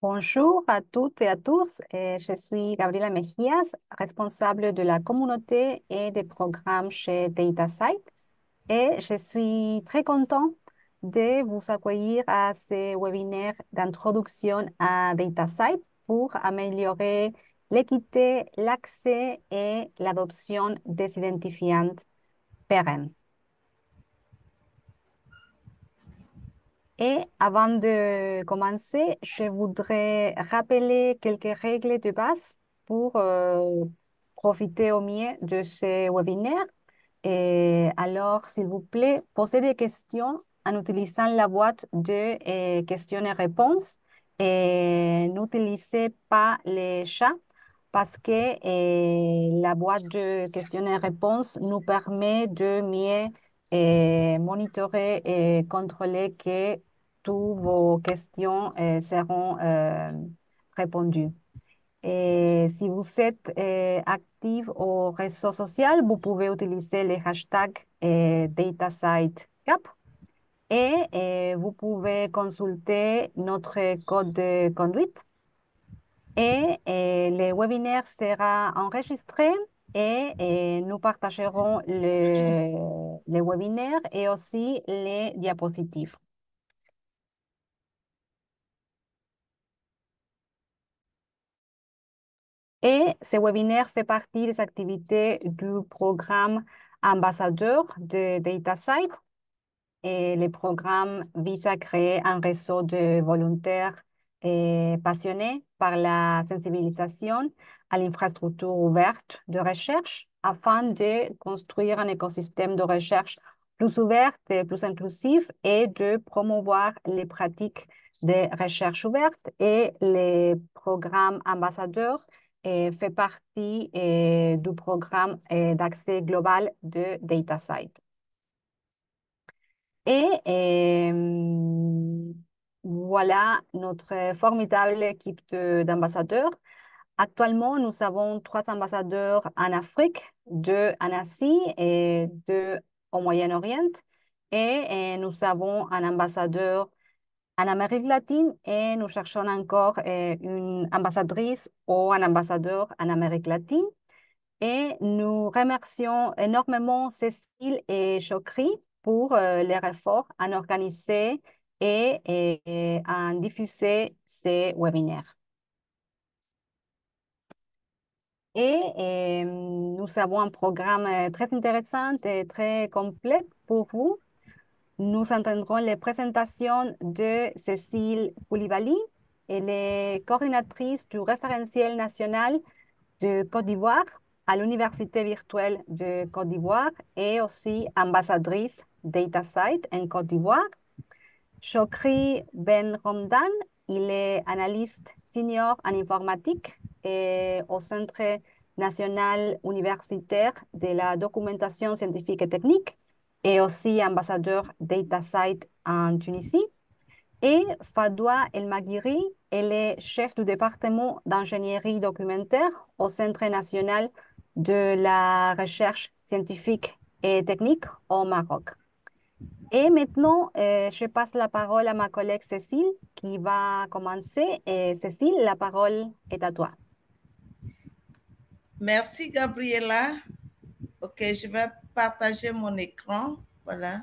Bonjour à toutes et à tous. Je suis Gabriela Mejías, responsable de la communauté et des programmes chez DataSite. Et je suis très content de vous accueillir à ce webinaire d'introduction à DataSite pour améliorer l'équité, l'accès et l'adoption des identifiants pérennes. Et avant de commencer, je voudrais rappeler quelques règles de base pour profiter au mieux de ce webinaire. Et alors, s'il vous plaît, posez des questions en utilisant la boîte de questions et réponses. Et n'utilisez pas les chats parce que la boîte de questions et réponses nous permet de mieux monitorer et contrôler que toutes vos questions seront répondues. Et si vous êtes actif au réseau social, vous pouvez utiliser le hashtag DataSiteCap et vous pouvez consulter notre code de conduite. Et le webinaire sera enregistré et nous partagerons le webinaire et aussi les diapositives. Et ce webinaire fait partie des activités du programme ambassadeur de DataSite. Et le programme vise à créer un réseau de volontaires passionnés par la sensibilisation à l'infrastructure ouverte de recherche afin de construire un écosystème de recherche plus ouvert et plus inclusif et de promouvoir les pratiques de recherche ouverte. Et le programme ambassadeur fait partie du programme d'accès global de DataSite. Et voilà notre formidable équipe d'ambassadeurs. Actuellement, nous avons 3 ambassadeurs en Afrique, 2 en Asie et 2 au Moyen-Orient. Et nous avons un ambassadeur en Amérique latine et nous cherchons encore une ambassadrice ou un ambassadeur en Amérique latine. Et nous remercions énormément Cécile et Chokri pour leur effort en organiser et en diffuser ces webinaires. Et nous avons un programme très intéressant et très complet pour vous. Nous entendrons les présentations de Cécile Koulibaly. Elle est coordinatrice du référentiel national de Côte d'Ivoire à l'Université virtuelle de Côte d'Ivoire et aussi ambassadrice DataSite en Côte d'Ivoire. Chokri Ben Romdan, il est analyste senior en informatique et au Centre national universitaire de la documentation scientifique et technique et aussi ambassadeur DataSite en Tunisie. Et Fadoua El Maghiri, elle est chef du département d'ingénierie documentaire au Centre national de la recherche scientifique et technique au Maroc. Et maintenant, je passe la parole à ma collègue Cécile qui va commencer. Et Cécile, la parole est à toi. Merci Gabriela. Ok, je vais partager mon écran. Voilà.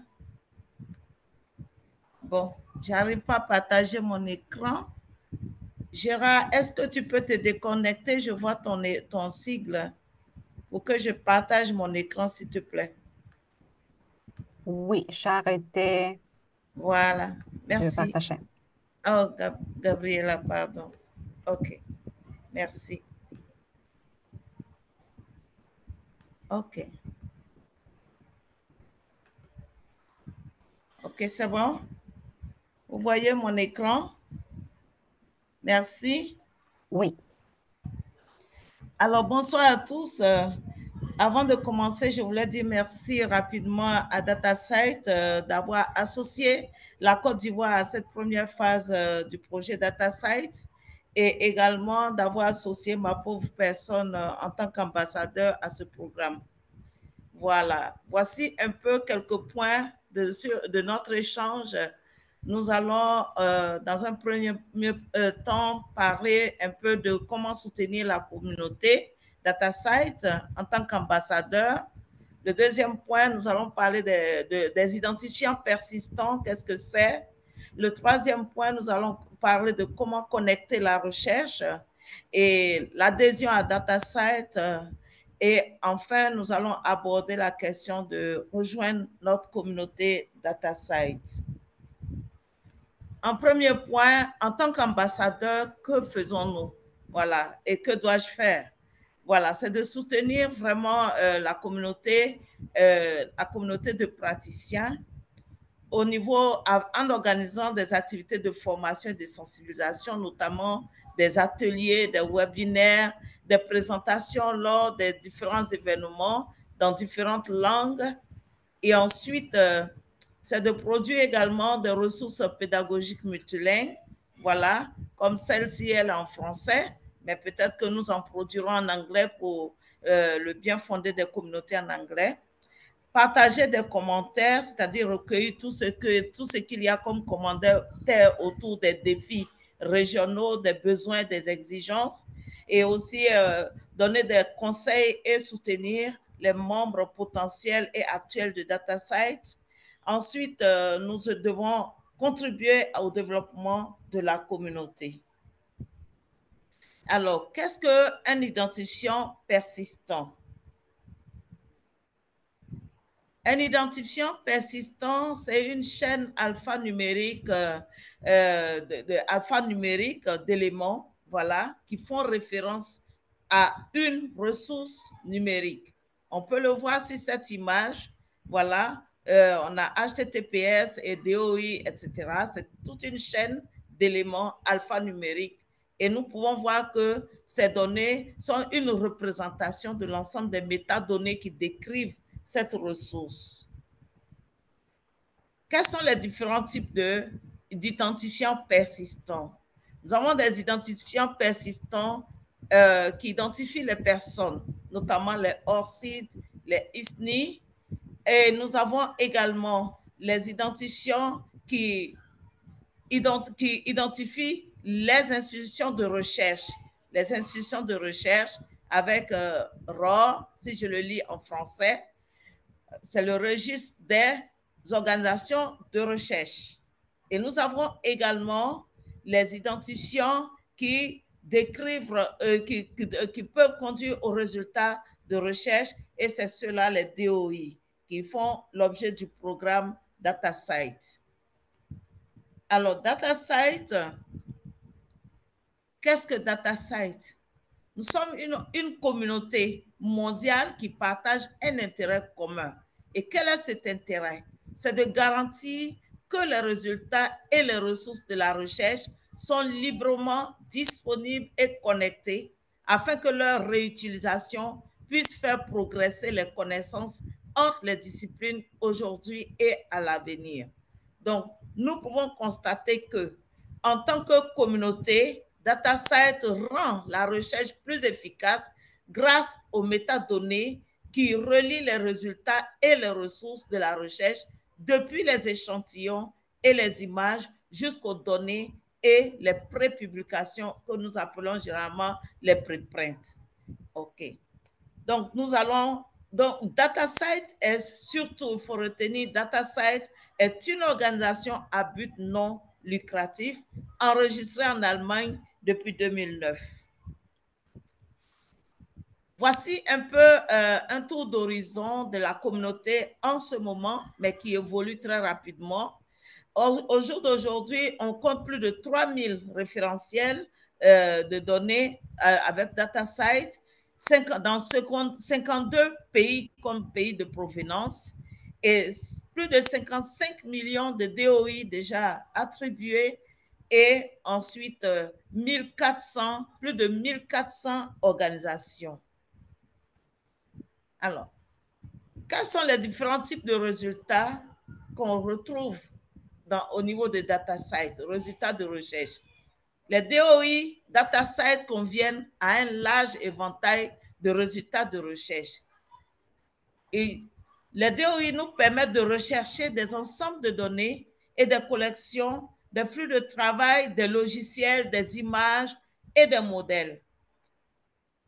Bon, j'arrive pas à partager mon écran. Gérard, est-ce que tu peux te déconnecter? Je vois ton sigle pour que je partage mon écran, s'il te plaît. Oui, j'ai arrêté Voilà, de merci. partager. Oh, Gabriela, pardon. Ok, merci. Ok. Ok, c'est bon? Vous voyez mon écran? Merci. Oui. Alors, bonsoir à tous. Avant de commencer, je voulais dire merci rapidement à DataSite d'avoir associé la Côte d'Ivoire à cette première phase du projet DataSite et également d'avoir associé ma pauvre personne en tant qu'ambassadeur à ce programme. Voilà, voici un peu quelques points de notre échange nous allons, dans un premier temps, parler un peu de comment soutenir la communauté DataSite en tant qu'ambassadeur. Le deuxième point, nous allons parler des identifiants persistants. Qu'est-ce que c'est? Le troisième point, nous allons parler de comment connecter la recherche et l'adhésion à DataSite. Et enfin, nous allons aborder la question de rejoindre notre communauté DataSite. En premier point, en tant qu'ambassadeur, que faisons-nous? Voilà. Et que dois-je faire? Voilà, c'est de soutenir vraiment la communauté de praticiens au niveau, en organisant des activités de formation et de sensibilisation, notamment des ateliers, des webinaires, des présentations lors des différents événements dans différentes langues. Et ensuite, c'est de produire également des ressources pédagogiques multilingues, voilà, comme celle-ci, elle est en français, mais peut-être que nous en produirons en anglais pour le bien fondé des communautés en anglais. Partager des commentaires, c'est-à-dire recueillir tout ce qu'il y a comme commentaires autour des défis régionaux, des besoins, des exigences, et aussi donner des conseils et soutenir les membres potentiels et actuels de DataSite. Ensuite, nous devons contribuer au développement de la communauté. Alors, qu'est-ce qu'un identifiant persistant? Un identifiant persistant, c'est une chaîne alphanumérique alphanumérique d'éléments, voilà, qui font référence à une ressource numérique. On peut le voir sur cette image, voilà. On a HTTPS et DOI, etc. C'est toute une chaîne d'éléments alphanumériques. Et nous pouvons voir que ces données sont une représentation de l'ensemble des métadonnées qui décrivent cette ressource. Quels sont les différents types d'identifiants persistants? Nous avons des identifiants persistants qui identifient les personnes, notamment les ORCID, les ISNI, et nous avons également les identifiants qui identifient les institutions de recherche, avec ROR, si je le lis en français, c'est le registre des organisations de recherche. Et nous avons également les identifiants qui décrivent, qui peuvent conduire aux résultats de recherche, et c'est ceux-là, les DOI, qui font l'objet du programme DataSite. Alors, DataSite, qu'est-ce que DataSite? Nous sommes une communauté mondiale qui partage un intérêt commun. Et quel est cet intérêt? C'est de garantir que les résultats et les ressources de la recherche sont librement disponibles et connectés afin que leur réutilisation puisse faire progresser les connaissances entre les disciplines aujourd'hui et à l'avenir. Donc, nous pouvons constater que, en tant que communauté, DataSite rend la recherche plus efficace grâce aux métadonnées qui relient les résultats et les ressources de la recherche depuis les échantillons et les images jusqu'aux données et les prépublications que nous appelons généralement les preprints. OK. Donc, DataSite est surtout, il faut retenir, DataSite est une organisation à but non lucratif enregistrée en Allemagne depuis 2009. Voici un peu un tour d'horizon de la communauté en ce moment, mais qui évolue très rapidement. Au jour d'aujourd'hui, on compte plus de 3000 référentiels de données avec DataSite dans 52 pays comme pays de provenance, et plus de 55 millions de DOI déjà attribués, et ensuite 1400, plus de 1400 organisations. Alors, quels sont les différents types de résultats qu'on retrouve au niveau de DataSite, résultats de recherche? Les DOI DataSite conviennent à un large éventail de résultats de recherche. Et les DOI nous permettent de rechercher des ensembles de données et des collections, des flux de travail, des logiciels, des images et des modèles.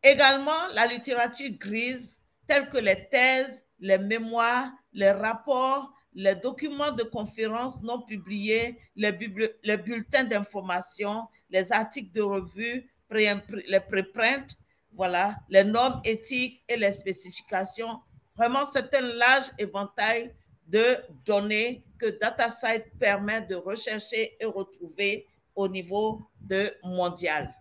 Également, la littérature grise, telle que les thèses, les mémoires, les rapports, les documents de conférences non publiés, les bulletins d'information, les articles de revue, les préprints, voilà, les normes éthiques et les spécifications. Vraiment, c'est un large éventail de données que DataSite permet de rechercher et retrouver au niveau mondial.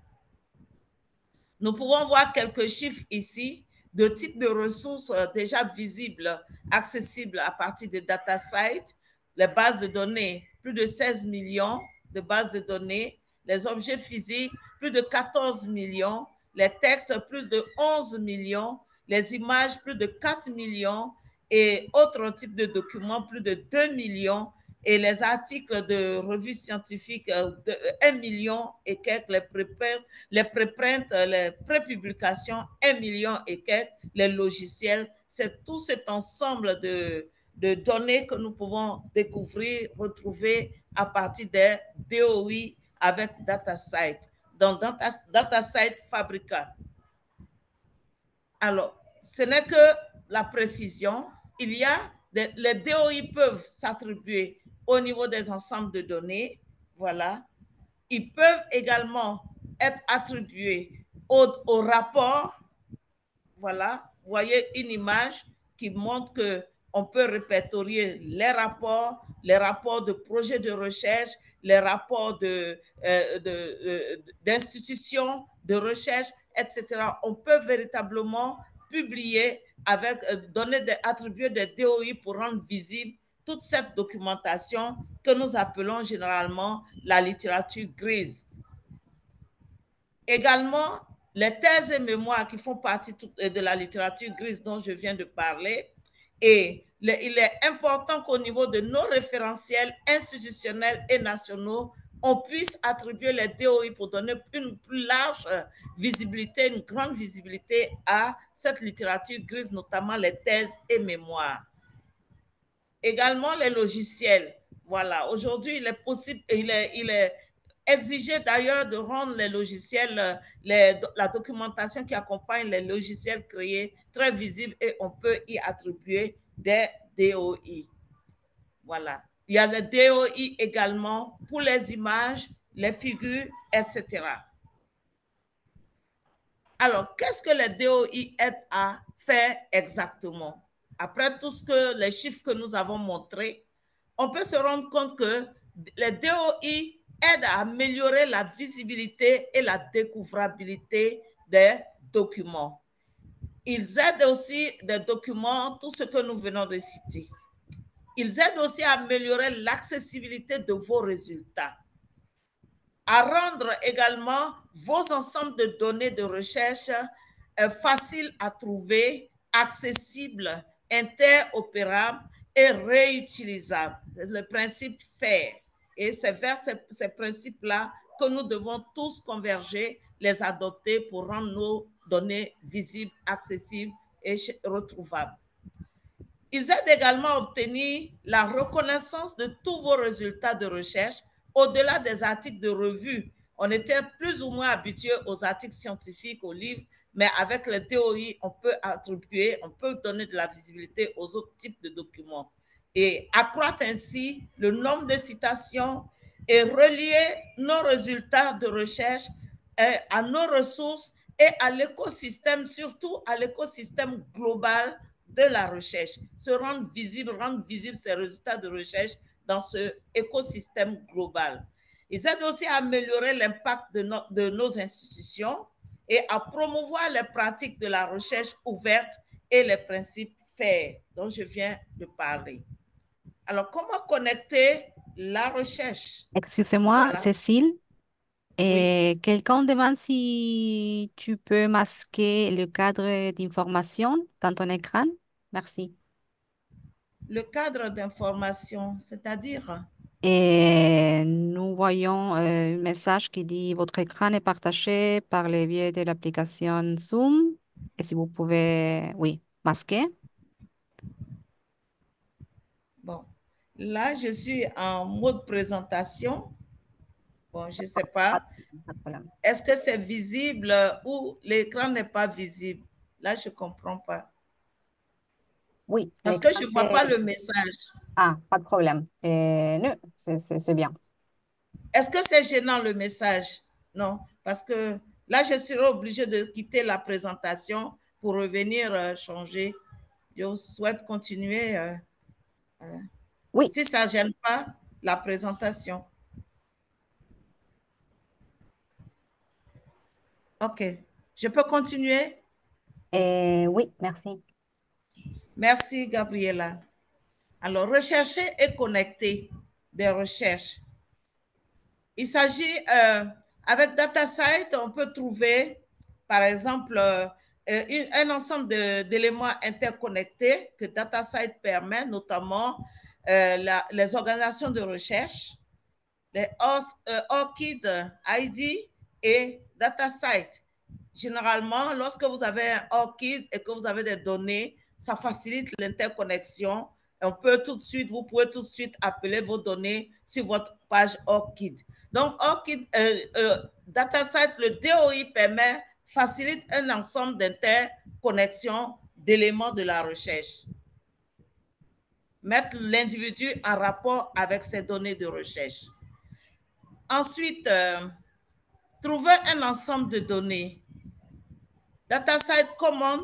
Nous pouvons voir quelques chiffres ici de types de ressources déjà visibles, accessibles à partir de DataSite, les bases de données, plus de 16 millions de bases de données, les objets physiques, plus de 14 millions, les textes, plus de 11 millions, les images, plus de 4 millions, et autres types de documents, plus de 2 millions, et les articles de revues scientifiques, de 1 million et quelques, les préprints, les prépublications, 1 million et quelques, les logiciels. C'est tout cet ensemble de données que nous pouvons découvrir, retrouver à partir des DOI avec DataSite, dans DataSite Fabrica. Alors, ce n'est que la précision. Il y a les DOI peuvent s'attribuer au niveau des ensembles de données. Voilà. Ils peuvent également être attribués au rapport. Voilà. Vous voyez une image qui montre que on peut répertorier les rapports de projets de recherche, les rapports d'institutions de recherche, etc. On peut véritablement publier avec attribuer des DOI pour rendre visible toute cette documentation que nous appelons généralement la littérature grise. Également, les thèses et mémoires qui font partie de la littérature grise dont je viens de parler. Et il est important qu'au niveau de nos référentiels institutionnels et nationaux, on puisse attribuer les DOI pour donner une plus large visibilité, une grande visibilité à cette littérature grise, notamment les thèses et mémoires. Également les logiciels. Voilà, aujourd'hui, il est possible, il est exigé d'ailleurs de rendre les logiciels, la documentation qui accompagne les logiciels créés très visible et on peut y attribuer des DOI. Voilà. Il y a les DOI également pour les images, les figures, etc. Alors, qu'est-ce que les DOI aident à faire exactement? Après tout ce que les chiffres que nous avons montrés, on peut se rendre compte que les DOI aident à améliorer la visibilité et la découvrabilité des documents. Ils aident aussi des documents, tout ce que nous venons de citer. Ils aident aussi à améliorer l'accessibilité de vos résultats, à rendre également vos ensembles de données de recherche faciles à trouver, accessibles, interopérables et réutilisables. C'est le principe FAIR. Et c'est vers ces principes-là que nous devons tous converger, les adopter pour rendre nos données visibles, accessibles et retrouvables. Ils aident également à obtenir la reconnaissance de tous vos résultats de recherche au-delà des articles de revue. On était plus ou moins habitué aux articles scientifiques, aux livres, mais avec les théories, on peut attribuer, on peut donner de la visibilité aux autres types de documents et accroître ainsi le nombre de citations et relier nos résultats de recherche à nos ressources et à l'écosystème, surtout à l'écosystème global de la recherche, rendre visibles ces résultats de recherche dans ce écosystème global. Ils aident aussi à améliorer l'impact de nos institutions et à promouvoir les pratiques de la recherche ouverte et les principes FAIR dont je viens de parler. Alors, comment connecter la recherche? Excusez-moi, Voilà. Cécile. Oui. Quelqu'un demande si tu peux masquer le cadre d'information dans ton écran. Merci. Le cadre d'information, c'est-à-dire? Et nous voyons un message qui dit votre écran est partagé par le biais de l'application Zoom. Et si vous pouvez, oui, masquer. Bon. Là, je suis en mode présentation. Bon, je ne sais Pas, pas. pas de problème. Est-ce que c'est visible ou l'écran n'est pas visible? Là, je ne comprends pas. Oui, Parce que l'écran, je ne vois c'est... pas le message. Ah, pas de problème. Non, c'est bien. Est-ce que c'est gênant le message? Non, parce que là, je serai obligée de quitter la présentation pour revenir changer. Je souhaite continuer. Voilà. Oui, Si ça ne gêne pas la présentation. OK. Je peux continuer? oui, merci. Merci, Gabriela. Alors, rechercher et connecter des recherches. Il s'agit, avec DataSite, on peut trouver, par exemple, un ensemble d'éléments interconnectés que DataSite permet, notamment les organisations de recherche, les ORCID ID et DataSite. Généralement, lorsque vous avez un ORCID et que vous avez des données, ça facilite l'interconnexion. On peut tout de suite, vous pouvez tout de suite appeler vos données sur votre page ORCID. Donc, ORCID, DataSite, le DOI permet, facilite un ensemble d'interconnexions d'éléments de la recherche. Mettre l'individu en rapport avec ses données de recherche. Ensuite, trouver un ensemble de données. DataSite Commons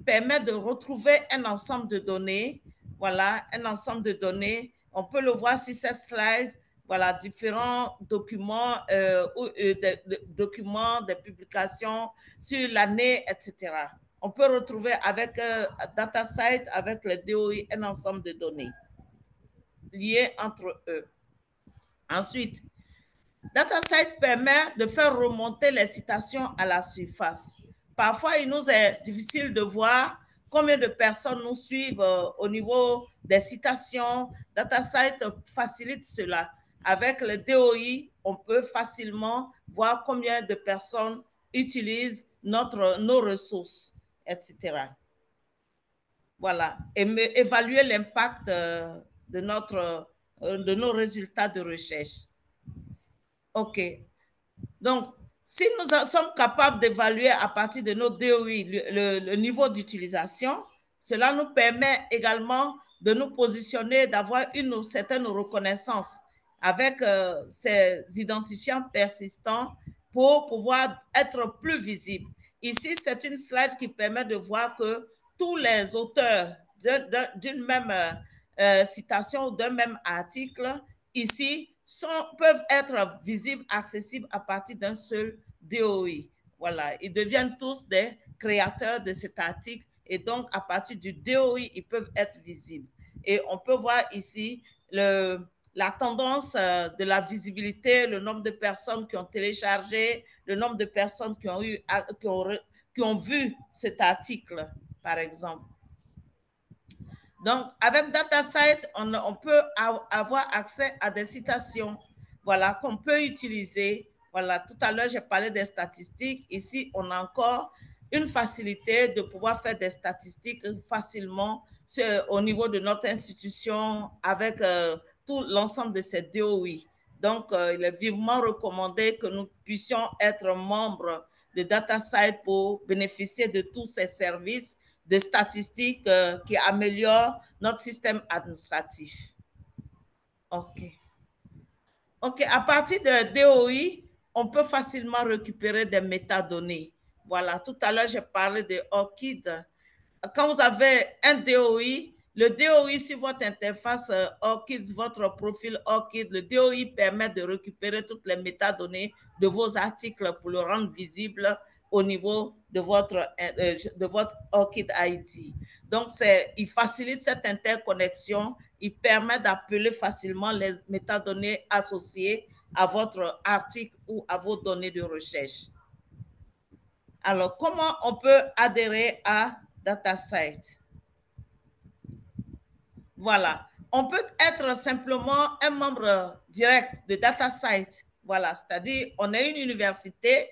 permet de retrouver un ensemble de données. Voilà, un ensemble de données. On peut le voir sur cette slide. Voilà, différents documents, documents, des publications sur l'année, etc. On peut retrouver avec DataSite, avec le DOI, un ensemble de données liées entre eux. Ensuite, DataSite permet de faire remonter les citations à la surface. Parfois, il nous est difficile de voir combien de personnes nous suivent au niveau des citations. DataSite facilite cela. Avec le DOI, on peut facilement voir combien de personnes utilisent nos ressources, etc. Voilà. Et évaluer l'impact de nos résultats de recherche. OK. Donc, si nous sommes capables d'évaluer à partir de nos DOI le niveau d'utilisation, cela nous permet également de nous positionner, d'avoir une certaine reconnaissance avec ces identifiants persistants pour pouvoir être plus visibles. Ici, c'est une slide qui permet de voir que tous les auteurs d'une même citation ou d'un même article, ici, peuvent être visibles, accessibles à partir d'un seul DOI. Voilà, ils deviennent tous des créateurs de cet article et donc à partir du DOI, ils peuvent être visibles. Et on peut voir ici la tendance de la visibilité, le nombre de personnes qui ont téléchargé, le nombre de personnes qui ont vu cet article, par exemple. Donc, avec DataSite, on peut avoir accès à des citations, voilà, qu'on peut utiliser. Voilà, tout à l'heure, j'ai parlé des statistiques. Ici, on a encore une facilité de pouvoir faire des statistiques facilement au niveau de notre institution avec tout l'ensemble de ces DOI. Donc, il est vivement recommandé que nous puissions être membres de DataSite pour bénéficier de tous ces services de statistiques qui améliorent notre système administratif. OK. OK, à partir de DOI, on peut facilement récupérer des métadonnées. Voilà, tout à l'heure, j'ai parlé de ORCID. Quand vous avez un DOI, le DOI sur votre interface ORCID, votre profil ORCID, le DOI permet de récupérer toutes les métadonnées de vos articles pour le rendre visible au niveau de votre ORCID ID. Donc, il facilite cette interconnexion, il permet d'appeler facilement les métadonnées associées à votre article ou à vos données de recherche. Alors, comment on peut adhérer à DataSite? Voilà. On peut être simplement un membre direct de DataSite. Voilà, c'est-à-dire, on est une université.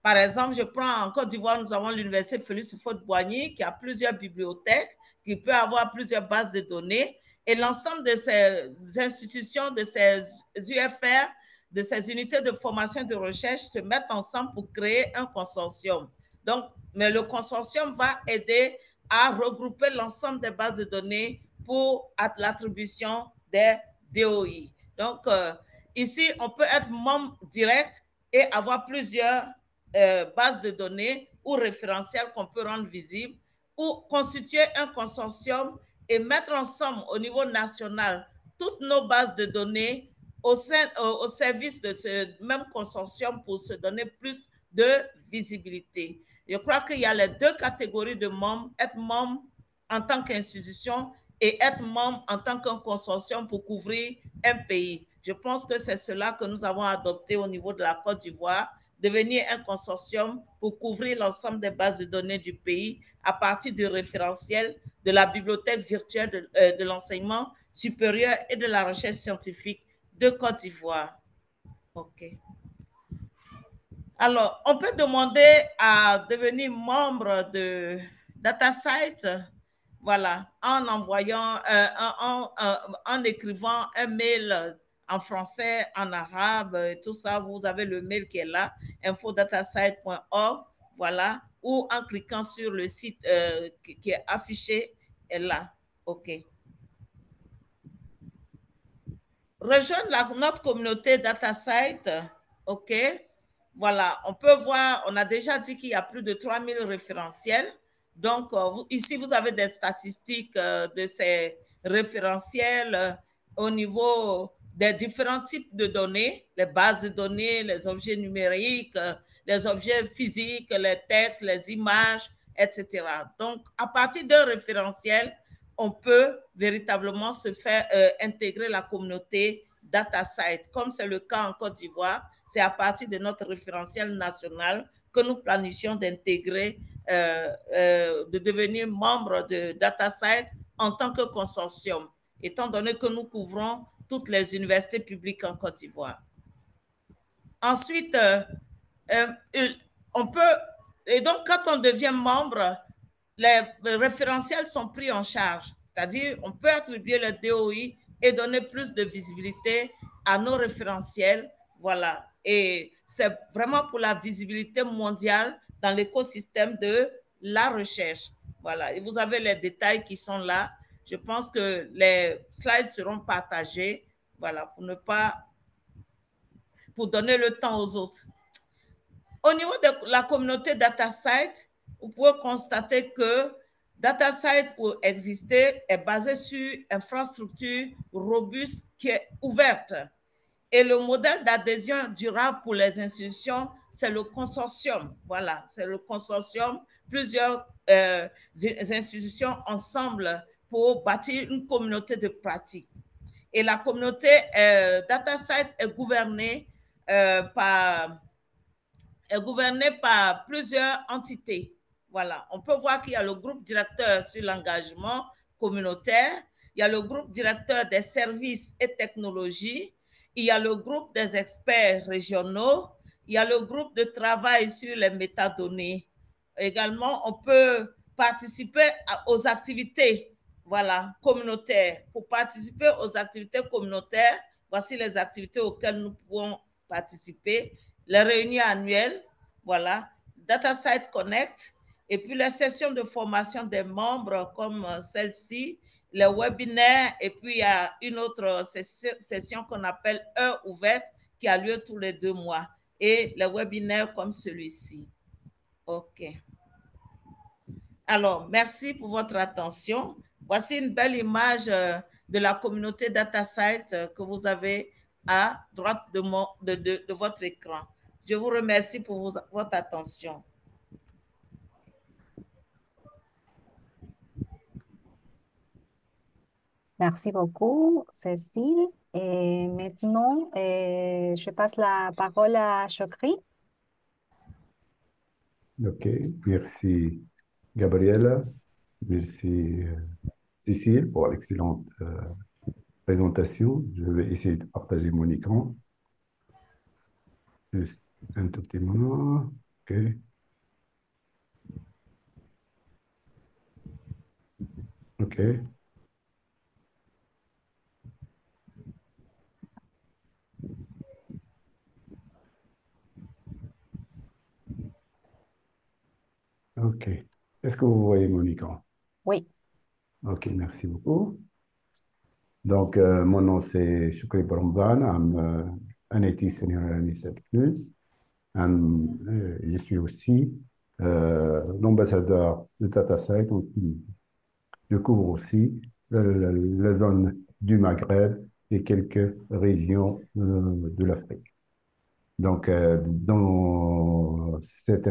Par exemple, je prends en Côte d'Ivoire, nous avons l'université Félix Houphouët-Boigny qui a plusieurs bibliothèques, qui peut avoir plusieurs bases de données. Et l'ensemble de ces institutions, de ces UFR, de ces unités de formation et de recherche se mettent ensemble pour créer un consortium. Donc, mais le consortium va aider à regrouper l'ensemble des bases de données pour l'attribution des DOI. Donc, ici, on peut être membre direct et avoir plusieurs bases de données ou référentiels qu'on peut rendre visibles ou constituer un consortium et mettre ensemble au niveau national toutes nos bases de données au service de ce même consortium pour se donner plus de visibilité. Je crois qu'il y a les deux catégories de membres, être membre en tant qu'institution et être membre en tant qu'un consortium pour couvrir un pays. Je pense que c'est cela que nous avons adopté au niveau de la Côte d'Ivoire, devenir un consortium pour couvrir l'ensemble des bases de données du pays à partir du référentiel de la bibliothèque virtuelle de l'enseignement supérieur et de la recherche scientifique de Côte d'Ivoire. OK. Alors, on peut demander à devenir membre de DataSite, voilà, en envoyant, en écrivant un mail en français, en arabe, tout ça. Vous avez le mail qui est là, infodatasite.org, voilà, ou en cliquant sur le site qui est affiché est là. OK. Rejoindre notre communauté DataSite, OK? Voilà, on peut voir, on a déjà dit qu'il y a plus de 3000 référentiels. Donc, ici, vous avez des statistiques de ces référentiels au niveau des différents types de données, les bases de données, les objets numériques, les objets physiques, les textes, les images, etc. Donc, à partir d'un référentiel, on peut véritablement se faire intégrer la communauté DataSite. Comme c'est le cas en Côte d'Ivoire, c'est à partir de notre référentiel national que nous planifions d'intégrer, de devenir membre de DataSite en tant que consortium, étant donné que nous couvrons toutes les universités publiques en Côte d'Ivoire. Ensuite, on peut, et donc quand on devient membre, les référentiels sont pris en charge, c'est-à-dire on peut attribuer le DOI et donner plus de visibilité à nos référentiels, voilà. Et c'est vraiment pour la visibilité mondiale dans l'écosystème de la recherche, voilà. Et vous avez les détails qui sont là. Je pense que les slides seront partagés, voilà, pour donner le temps aux autres. Au niveau de la communauté DataSite, vous pouvez constater que DataSite, pour exister, est basé sur une infrastructure robuste qui est ouverte. Et le modèle d'adhésion durable pour les institutions, c'est le consortium. Voilà, c'est le consortium, plusieurs institutions ensemble pour bâtir une communauté de pratique. Et la communauté DataSite est gouvernée par plusieurs entités. Voilà, on peut voir qu'il y a le groupe directeur sur l'engagement communautaire, il y a le groupe directeur des services et technologies, il y a le groupe des experts régionaux, il y a le groupe de travail sur les métadonnées. Également, on peut participer aux activités, voilà, communautaires. Pour participer aux activités communautaires, voici les activités auxquelles nous pouvons participer. Les réunions annuelles, voilà, DataSite Connect, et puis les sessions de formation des membres comme celle-ci, les webinaires, et puis il y a une autre session qu'on appelle Heure ouverte qui a lieu tous les 2 mois, et les webinaires comme celui-ci. OK. Alors, merci pour votre attention. Voici une belle image de la communauté DataSite que vous avez à droite de votre écran. Je vous remercie pour votre attention. Merci beaucoup, Cécile. Et maintenant, je passe la parole à Chokri. Ok, merci Gabriela, merci Cécile pour l'excellente présentation. Je vais essayer de partager mon écran. Juste un tout petit moment. Ok. Ok. OK. Est-ce que vous voyez mon écran? Oui, OK, merci beaucoup. Donc, mon nom, c'est Shukri Bromdan. I'm an IT senior analyst at CNUS. Je suis aussi l'ambassadeur de DataSite. Donc, je couvre aussi la zone du Maghreb et quelques régions de l'Afrique. Donc, dans cette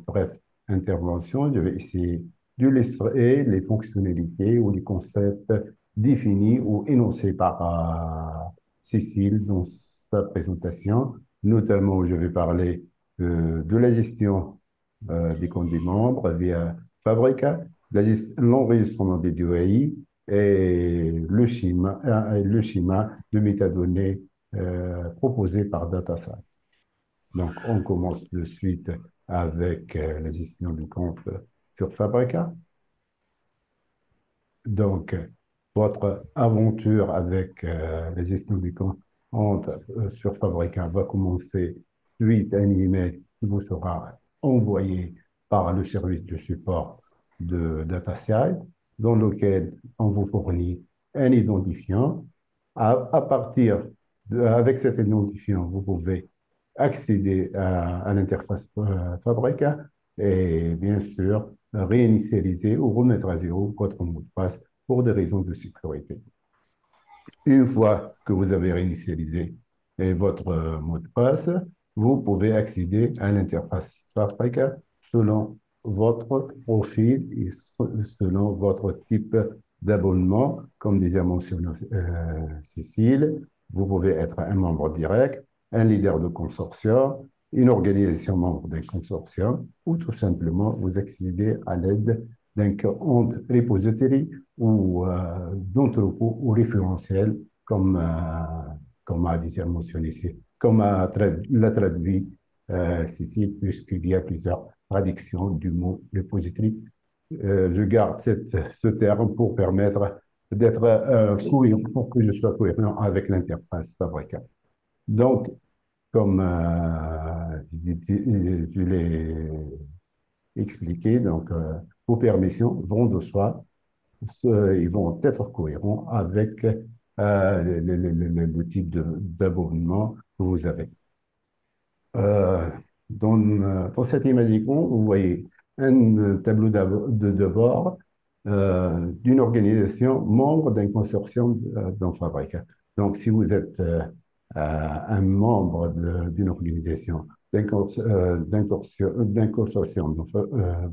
brève intervention, je vais essayer d'illustrer les fonctionnalités ou les concepts définis ou énoncés par Cécile dans sa présentation. Notamment, je vais parler de la gestion des comptes des membres via Fabrica, l'enregistrement des DOI et le schéma de métadonnées proposé par DataSite. Donc, on commence de suite avec la gestion du compte sur Fabrica. Donc, votre aventure avec la gestion du compte sur Fabrica va commencer suite à un email qui vous sera envoyé par le service de support de DataSite, dans lequel on vous fournit un identifiant. À partir avec cet identifiant, vous pouvez accéder à l'interface Fabrica et bien sûr réinitialiser ou remettre à zéro votre mot de passe pour des raisons de sécurité. Une fois que vous avez réinitialisé votre mot de passe, vous pouvez accéder à l'interface Fabrica selon votre profil et selon votre type d'abonnement. Comme déjà mentionné Cécile, vous pouvez être un membre direct, un leader de consortium, une organisation membre d'un consortium, ou tout simplement vous accédez à l'aide d'un compte repository ou d'entrepôt ou référentiel, comme a déjà mentionné ici, comme l'a traduit Cécile, puisqu'il y a plusieurs traductions du mot repository. Je garde ce terme pour permettre d'être cohérent, pour que je sois cohérent avec l'interface Fabrica. Donc, comme je l'ai expliqué, donc, vos permissions vont de soi, ils vont être cohérents avec le type d'abonnement que vous avez. Dans cette image-écran, vous voyez un tableau de bord d'une organisation membre d'un consortium dans Fabrica. Donc, si vous êtes un membre d'une organisation, d'un consortium, donc,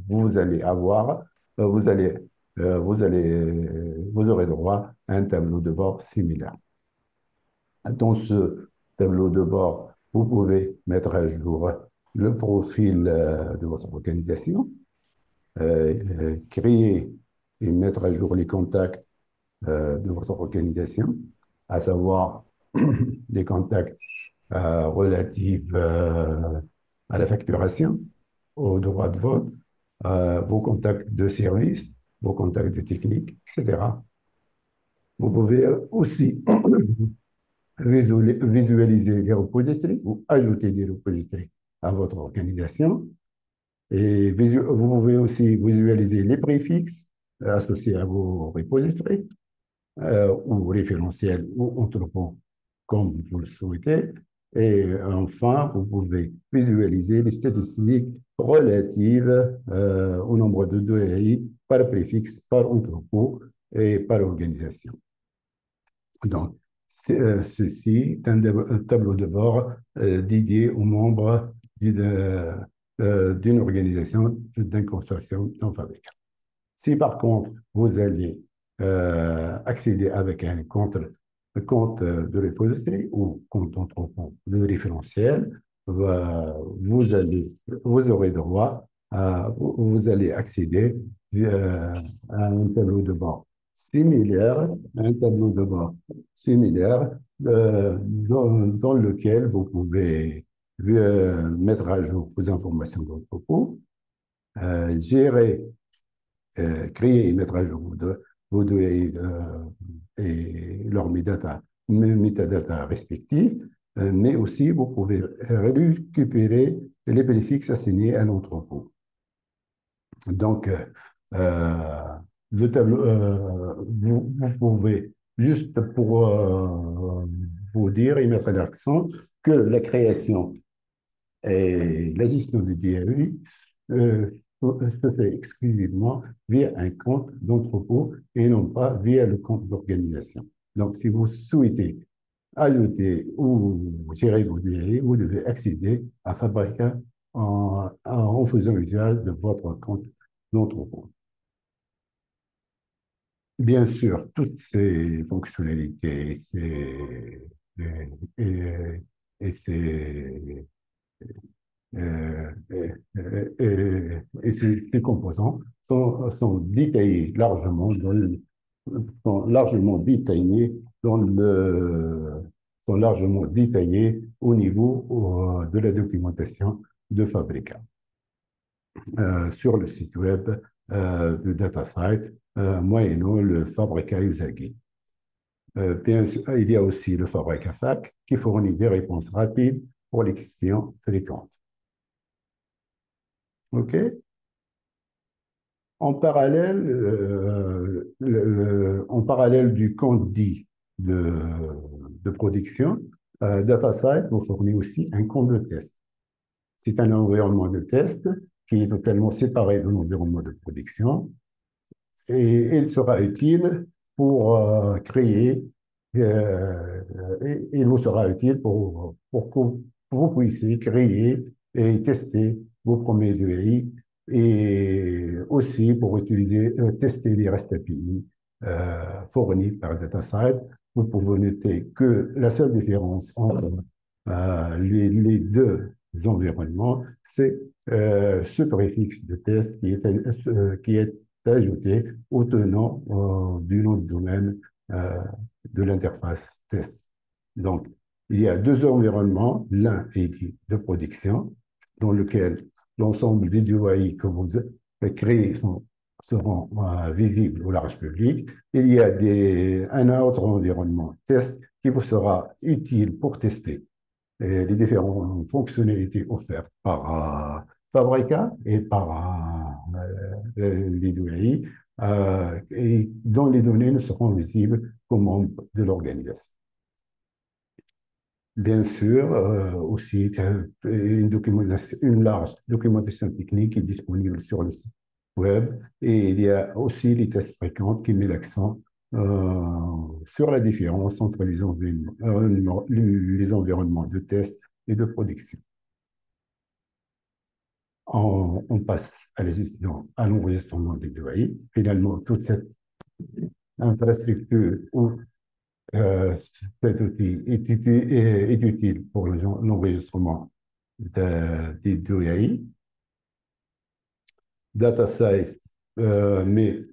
vous allez avoir, vous allez, vous aurez droit à un tableau de bord similaire. Dans ce tableau de bord, vous pouvez mettre à jour le profil de votre organisation, créer et mettre à jour les contacts de votre organisation, à savoir les contacts relatifs à la facturation, aux droits de vote, vos contacts de service, vos contacts de technique, etc. Vous pouvez aussi visualiser les repositories ou ajouter des repositories à votre organisation. Et vous pouvez aussi visualiser les préfixes associés à vos repositories ou référentiels ou entrepôts, comme vous le souhaitez. Et enfin, vous pouvez visualiser les statistiques relatives au nombre de DOI par préfixe, par entrepôt et par organisation. Donc, ceci est un tableau de bord dédié aux membres d'une organisation, d'un consortium non fabricant. Si par contre, vous allez accéder avec un compte de repository ou compte entrepôt de référentiel, vous aurez droit vous allez accéder à un tableau de bord similaire, un tableau de bord similaire dans lequel vous pouvez mettre à jour vos informations d'entrepôt, gérer, créer et mettre à jour vos données et leurs métadata respectifs, mais aussi vous pouvez récupérer les préfixes assignés à l'entrepôt. Donc, le tableau, vous pouvez, juste pour vous dire et mettre l'accent, que la création et la gestion des DAI se fait exclusivement via un compte d'entrepôt et non pas via le compte d'organisation. Donc, si vous souhaitez ajouter ou gérer vos DAI, vous devez accéder à Fabrica en faisant usage de votre compte d'entrepôt. Bien sûr, toutes ces fonctionnalités et, et- et ces ces composants sont détaillés largement sont largement détaillés sont largement détaillés au niveau de la documentation de Fabrica sur le site web de DataSite, moyennant le Fabrica User Guide. Bien sûr, il y a aussi le Fabrica FAQ qui fournit des réponses rapides pour les questions fréquentes. OK? En parallèle du compte dit de production, DataSite vous fournit aussi un compte de test. C'est un environnement de test qui est totalement séparé de l'environnement de production et il sera utile pour créer, il vous sera utile pour que vous puissiez créer et tester vos premiers DEI et aussi pour utiliser, tester les REST API fournis par DataSite. Vous pouvez noter que la seule différence entre les deux environnements, c'est ce préfixe de test qui est ajouté au tenant du nom de domaine euh, de l'interface test. Donc, il y a deux environnements. L'un est dit de production, dans lequel l'ensemble des UI que vous créez seront visibles au large public. Il y a un autre environnement test qui vous sera utile pour tester les différentes fonctionnalités offertes par Fabrica et par les données, et dont les données ne seront visibles qu'aux membres de l'organisation. Bien sûr, aussi, une large documentation technique est disponible sur le site web et il y a aussi les tests fréquents qui mettent l'accent sur la différence entre les environnements de test et de production. On passe à l'enregistrement des données. Finalement, toute cette infrastructure ou cet outil est utile pour l'enregistrement des données. DataSite met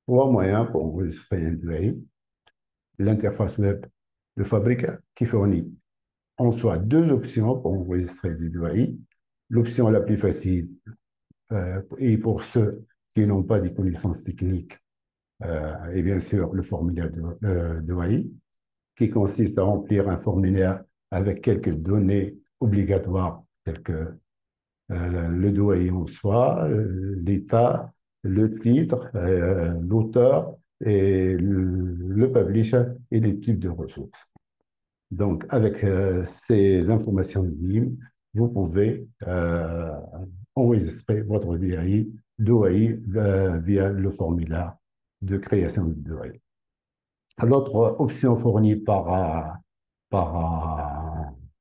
trois moyens pour enregistrer un données. L'interface web de Fabrica qui fournit en soi deux options pour enregistrer des données. L'option la plus facile et pour ceux qui n'ont pas des connaissances techniques, et bien sûr le formulaire de WAI, qui consiste à remplir un formulaire avec quelques données obligatoires, telles que le dossier en soi, l'état, le titre, l'auteur, et le publisher et les types de ressources. Donc, avec ces informations minimes, vous pouvez enregistrer votre DAI via le formulaire de création de DAI. L'autre option fournie par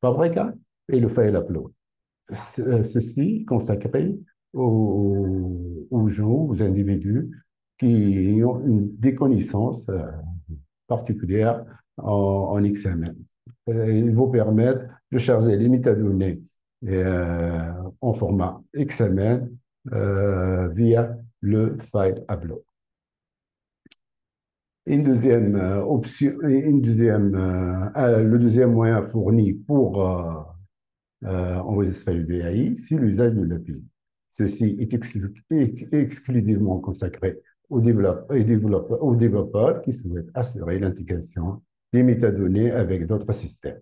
Fabrica est le file upload. Ceci consacré aux gens, aux individus qui ont des connaissances particulières en XML. Ils vous permettent de charger les métadonnées en format XML via le file upload. Le deuxième moyen fourni pour enregistrer le DAI, c'est l'usage de l'API. Ceci est exclusivement consacré aux développeurs qui souhaitent assurer l'intégration des métadonnées avec d'autres systèmes.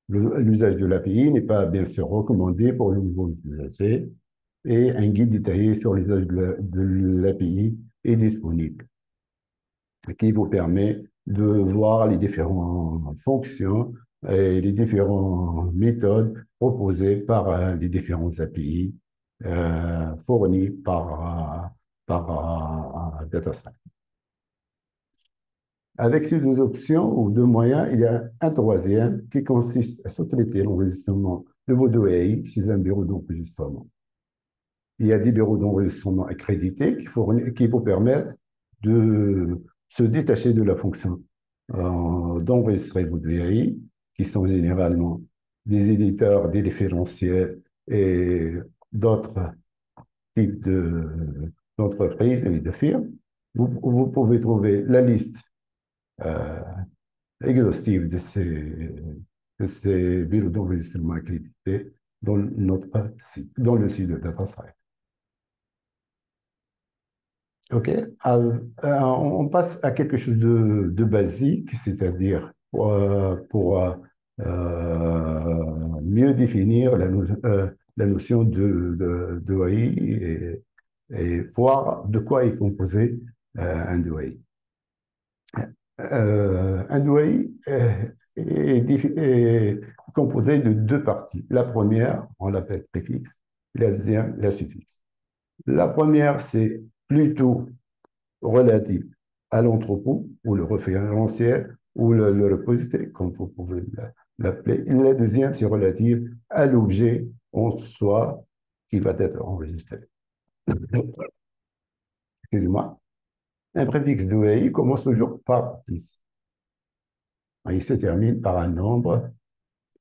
L'usage de l'API n'est pas bien sûr recommandé pour le nouveau utilisateur et un guide détaillé sur l'usage de l'API est disponible, qui vous permet de voir les différentes fonctions et les différentes méthodes proposées par les différents API fournis par DataStack. Avec ces deux options ou deux moyens, il y a un troisième qui consiste à sous-traiter l'enregistrement de vos données chez un bureau d'enregistrement. Il y a des bureaux d'enregistrement accrédités qui vous permettent de se détacher de la fonction d'enregistrer vos données, qui sont généralement des éditeurs, des référentiels et d'autres types d'entreprises et de firmes. Vous pouvez trouver la liste euh, exhaustive de ces bureaux d'enregistrement accrédités dans notre site, dans le site de DataSite. OK. On passe à quelque chose de basique, c'est-à-dire pour mieux définir la notion de OAI et voir de quoi est composé un OAI. Un OAI est composé de deux parties. La première, on l'appelle préfixe, la deuxième, la suffixe. La première, c'est plutôt relative à l'entrepôt ou le référentiel ou le repository, comme vous pouvez l'appeler. La deuxième, c'est relative à l'objet en soi qui va être enregistré. Excusez-moi. Un préfixe d'OAI commence toujours par 10. Il se termine par un nombre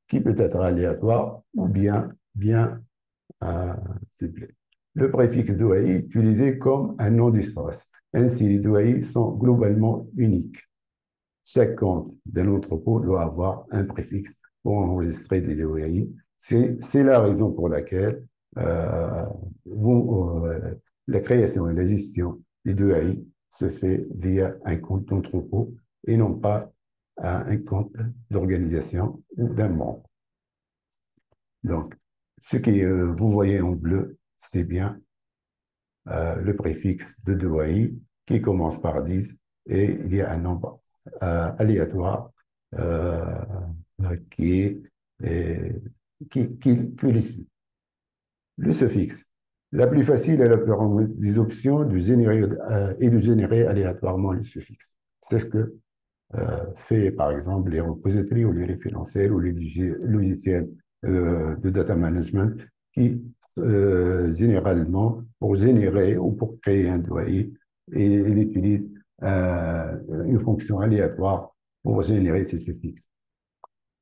qui peut être aléatoire ou bien ciblé. Le préfixe d'OAI est utilisé comme un nom d'espace. Ainsi, les DOAI sont globalement uniques. Chaque compte d'un entrepôt doit avoir un préfixe pour enregistrer des DOAI. C'est la raison pour laquelle la création et la gestion des DOAI se fait via un compte d'entrepôt et non pas un compte d'organisation ou d'un membre. Donc, ce que vous voyez en bleu, c'est bien le préfixe de DOAI qui commence par 10 et il y a un nombre aléatoire qui les suit. Le suffixe. La plus facile et la plus grande des options de générer aléatoirement le suffixe. C'est ce que fait par exemple les repositories ou les référentiels ou les logiciels de data management qui généralement pour générer ou pour créer un dossier et il utilise une fonction aléatoire pour générer ces suffixes.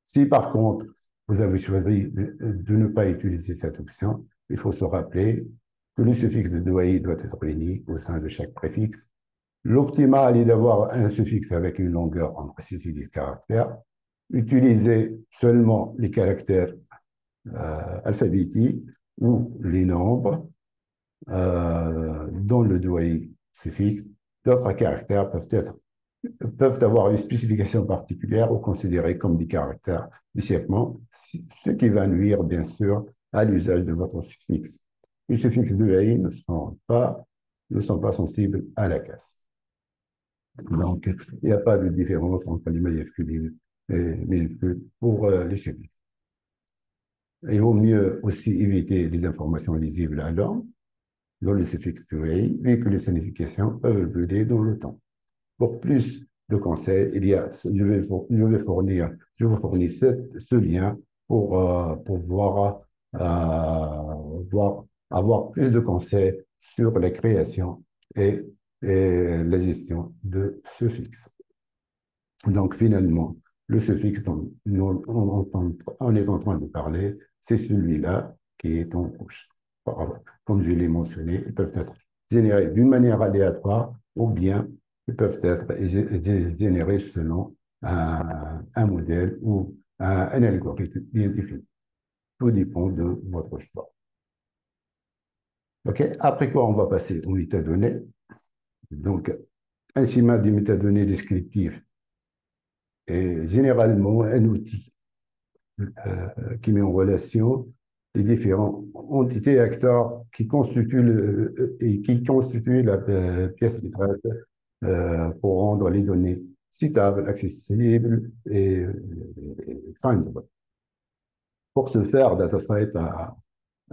Si par contre vous avez choisi de ne pas utiliser cette option, il faut se rappeler que le suffixe de dossier doit être unique au sein de chaque préfixe. L'optimal est d'avoir un suffixe avec une longueur entre 6 et 10 caractères. Utilisez seulement les caractères alphabétiques ou les nombres dont le doigt suffixe. D'autres caractères peuvent avoir une spécification particulière ou considérés comme des caractères d'échappement, ce qui va nuire bien sûr à l'usage de votre suffixe. Les suffixes DOAI ne sont pas sensibles à la casse. Donc, il n'y a pas de différence entre les majuscules et les minuscules pour les suffixes. Il vaut mieux aussi éviter les informations lisibles à l'homme dans le suffixe DOAI, vu que les significations peuvent évoluer dans le temps. Pour plus de conseils, je vous fournir ce lien pour avoir plus de conseils sur la création et la gestion de suffixe. Donc, finalement, le suffixe dont on est en train de parler, c'est celui-là qui est en rouge. Comme je l'ai mentionné, ils peuvent être générés d'une manière aléatoire ou bien ils peuvent être générés selon un modèle ou un algorithme bien défini. Tout dépend de votre choix. OK? Après quoi, on va passer aux métadonnées. Donc, un schéma des métadonnées descriptives est généralement un outil qui met en relation les différentes entités et acteurs qui constituent la pièce maîtresse pour rendre les données citables, accessibles et findable. Pour ce faire, DataSite a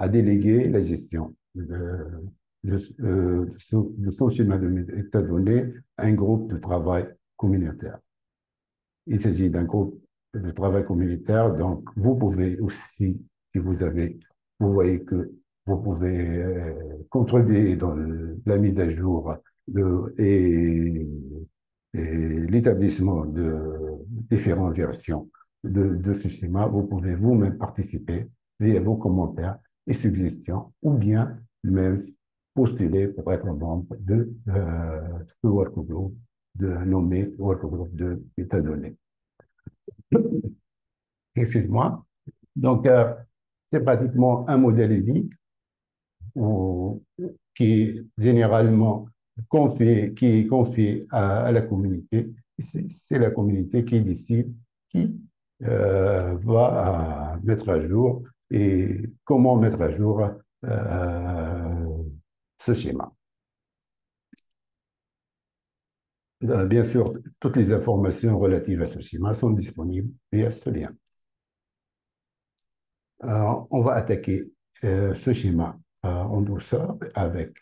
délégué la gestion de son schéma de métadonnées à un groupe de travail communautaire. Il s'agit d'un groupe de travail communautaire, donc vous pouvez aussi, si vous voyez que vous pouvez contribuer dans la mise à jour et l'établissement de différentes versions de ce schéma, vous pouvez vous-même participer via vos commentaires et suggestions, ou bien même postuler pour être membre de ce workgroup, de nommer workgroup de métadonnées. Excuse-moi. Donc, c'est pratiquement un modèle unique qui est généralement confié à la communauté. C'est la communauté qui décide qui va mettre à jour et comment mettre à jour ce schéma. Bien sûr, toutes les informations relatives à ce schéma sont disponibles via ce lien. On va attaquer ce schéma en douceur avec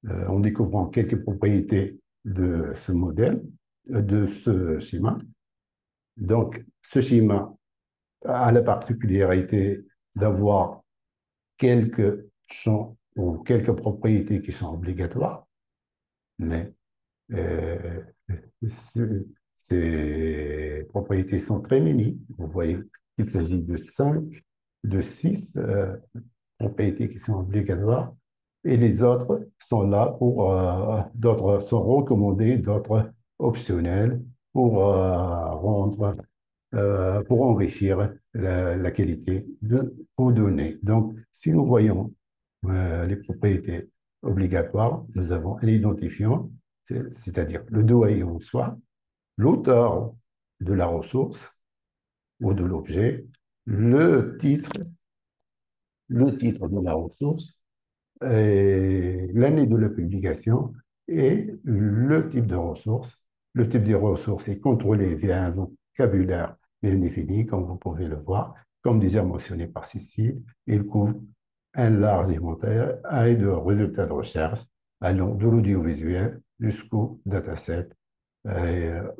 en découvrant quelques propriétés de ce modèle, de ce schéma. Donc, ce schéma a la particularité d'avoir quelques champs ou quelques propriétés qui sont obligatoires, mais ces propriétés sont très minimes. Vous voyez qu'il s'agit de 5, de 6 propriétés qui sont obligatoires et les autres sont là d'autres sont recommandés, d'autres optionnels pour pour enrichir la qualité de vos données. Donc, si nous voyons les propriétés obligatoires, nous avons l'identifiant, c'est-à-dire le doyen en soi, l'auteur de la ressource ou de l'objet, le titre de la ressource, l'année de la publication et le type de ressource. Le type de ressource est contrôlé via un vocabulaire bien défini, comme vous pouvez le voir, comme déjà mentionné par Cécile. Il couvre un large éventail de résultats de recherche allant de l'audiovisuel jusqu'au dataset,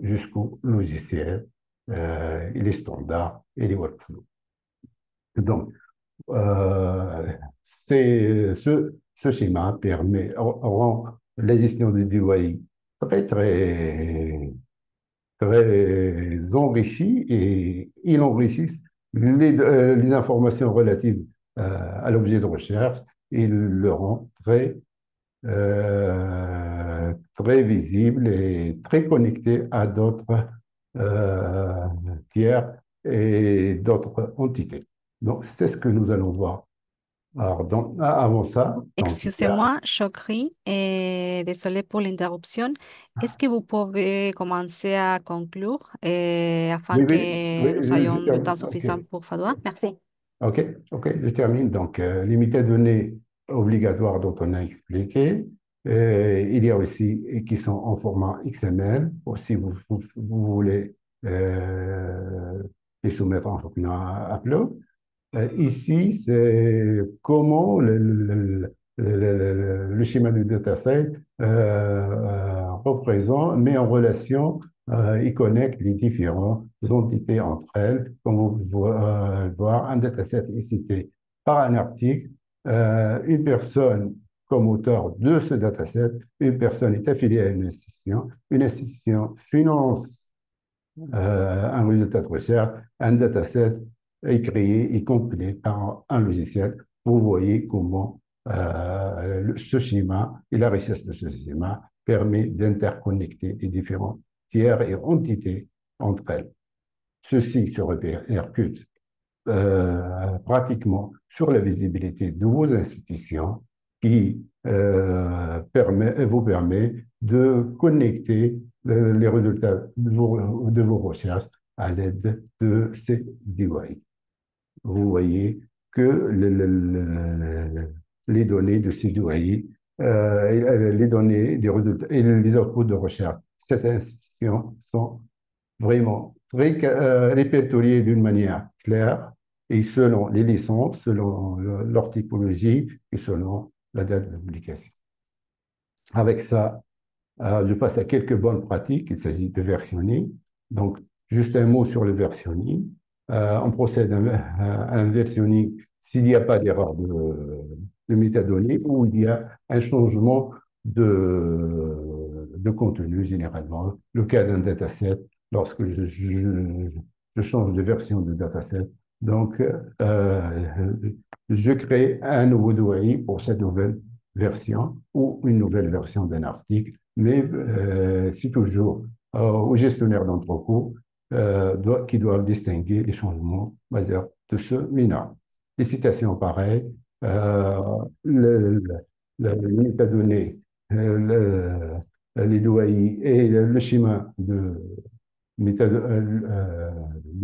jusqu'au logiciel, et les standards et les workflows. Donc, ce schéma rend la gestion du DOI très enrichie et il enrichit les informations relatives à l'objet de recherche et le rend très visible et très connecté à d'autres tiers et d'autres entités. Donc, c'est ce que nous allons voir. Alors, avant ça, Excusez-moi, Chokri, désolé pour l'interruption. Est-ce que vous pouvez commencer à conclure afin oui, que nous je ayons le temps termine. OK, suffisant pour Fadoua? Merci. OK, je termine. Donc, les métadonnées obligatoires dont on a expliqué. Il y a aussi qui sont en format XML, ou si vous voulez les soumettre en format upload. Ici, c'est comment le schéma du dataset met en relation et connecte les différentes entités entre elles. Comme vous pouvez voir, un dataset est cité par un article, une personne comme auteur de ce dataset, une personne est affiliée à une institution finance un résultat de recherche, un dataset est créé et compilé par un logiciel. Vous voyez comment ce schéma et la richesse de ce schéma permet d'interconnecter les différents tiers et entités entre elles. Ceci se répercute pratiquement sur la visibilité de vos institutions qui vous permet de connecter les résultats de vos recherches à l'aide de ces DOI. vous voyez que les données de ces douailles, les données des résultats et les outputs de recherche, cette institution sont vraiment très répertoriées d'une manière claire et selon les licences, selon leur typologie et selon la date de publication. Avec ça, je passe à quelques bonnes pratiques. Il s'agit de versionning. Donc, juste un mot sur le versionning. On procède à un versionning s'il n'y a pas d'erreur de métadonnées ou il y a un changement de contenu, généralement. Le cas d'un dataset, lorsque je change de version de dataset. Donc, je crée un nouveau DOI pour cette nouvelle version ou une nouvelle version d'un article, mais c'est toujours aux gestionnaires d'entrepôt qui doivent distinguer les changements majeurs de ceux mineurs. Les citations pareilles, euh, le, les métadonnées, les DOI et le schéma de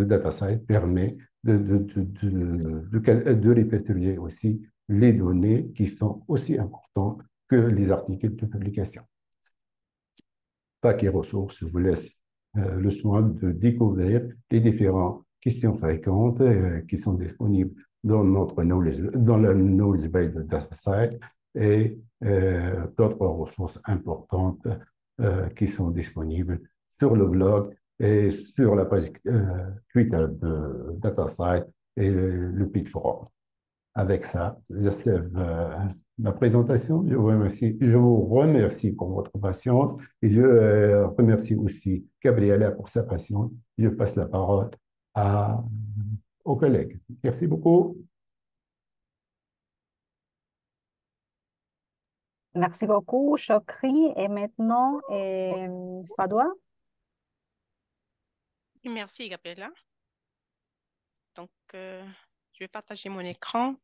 DataSite permet de répertorier aussi les données qui sont aussi importantes que les articles de publication. Paquet ressources, je vous laisse le soin de découvrir les différentes questions fréquentes qui sont disponibles dans la knowledge base de DataSite et d'autres ressources importantes qui sont disponibles sur le blog et sur la page Twitter de DataSite et le Pit Forum. Avec ça, j'achève ma présentation. Je vous remercie pour votre patience et je remercie aussi Gabriela pour sa patience. Je passe la parole à, aux collègues. Merci beaucoup. Merci beaucoup, Chokri. Et maintenant, Fadwa. Merci, Gabriela. Donc, je vais partager mon écran.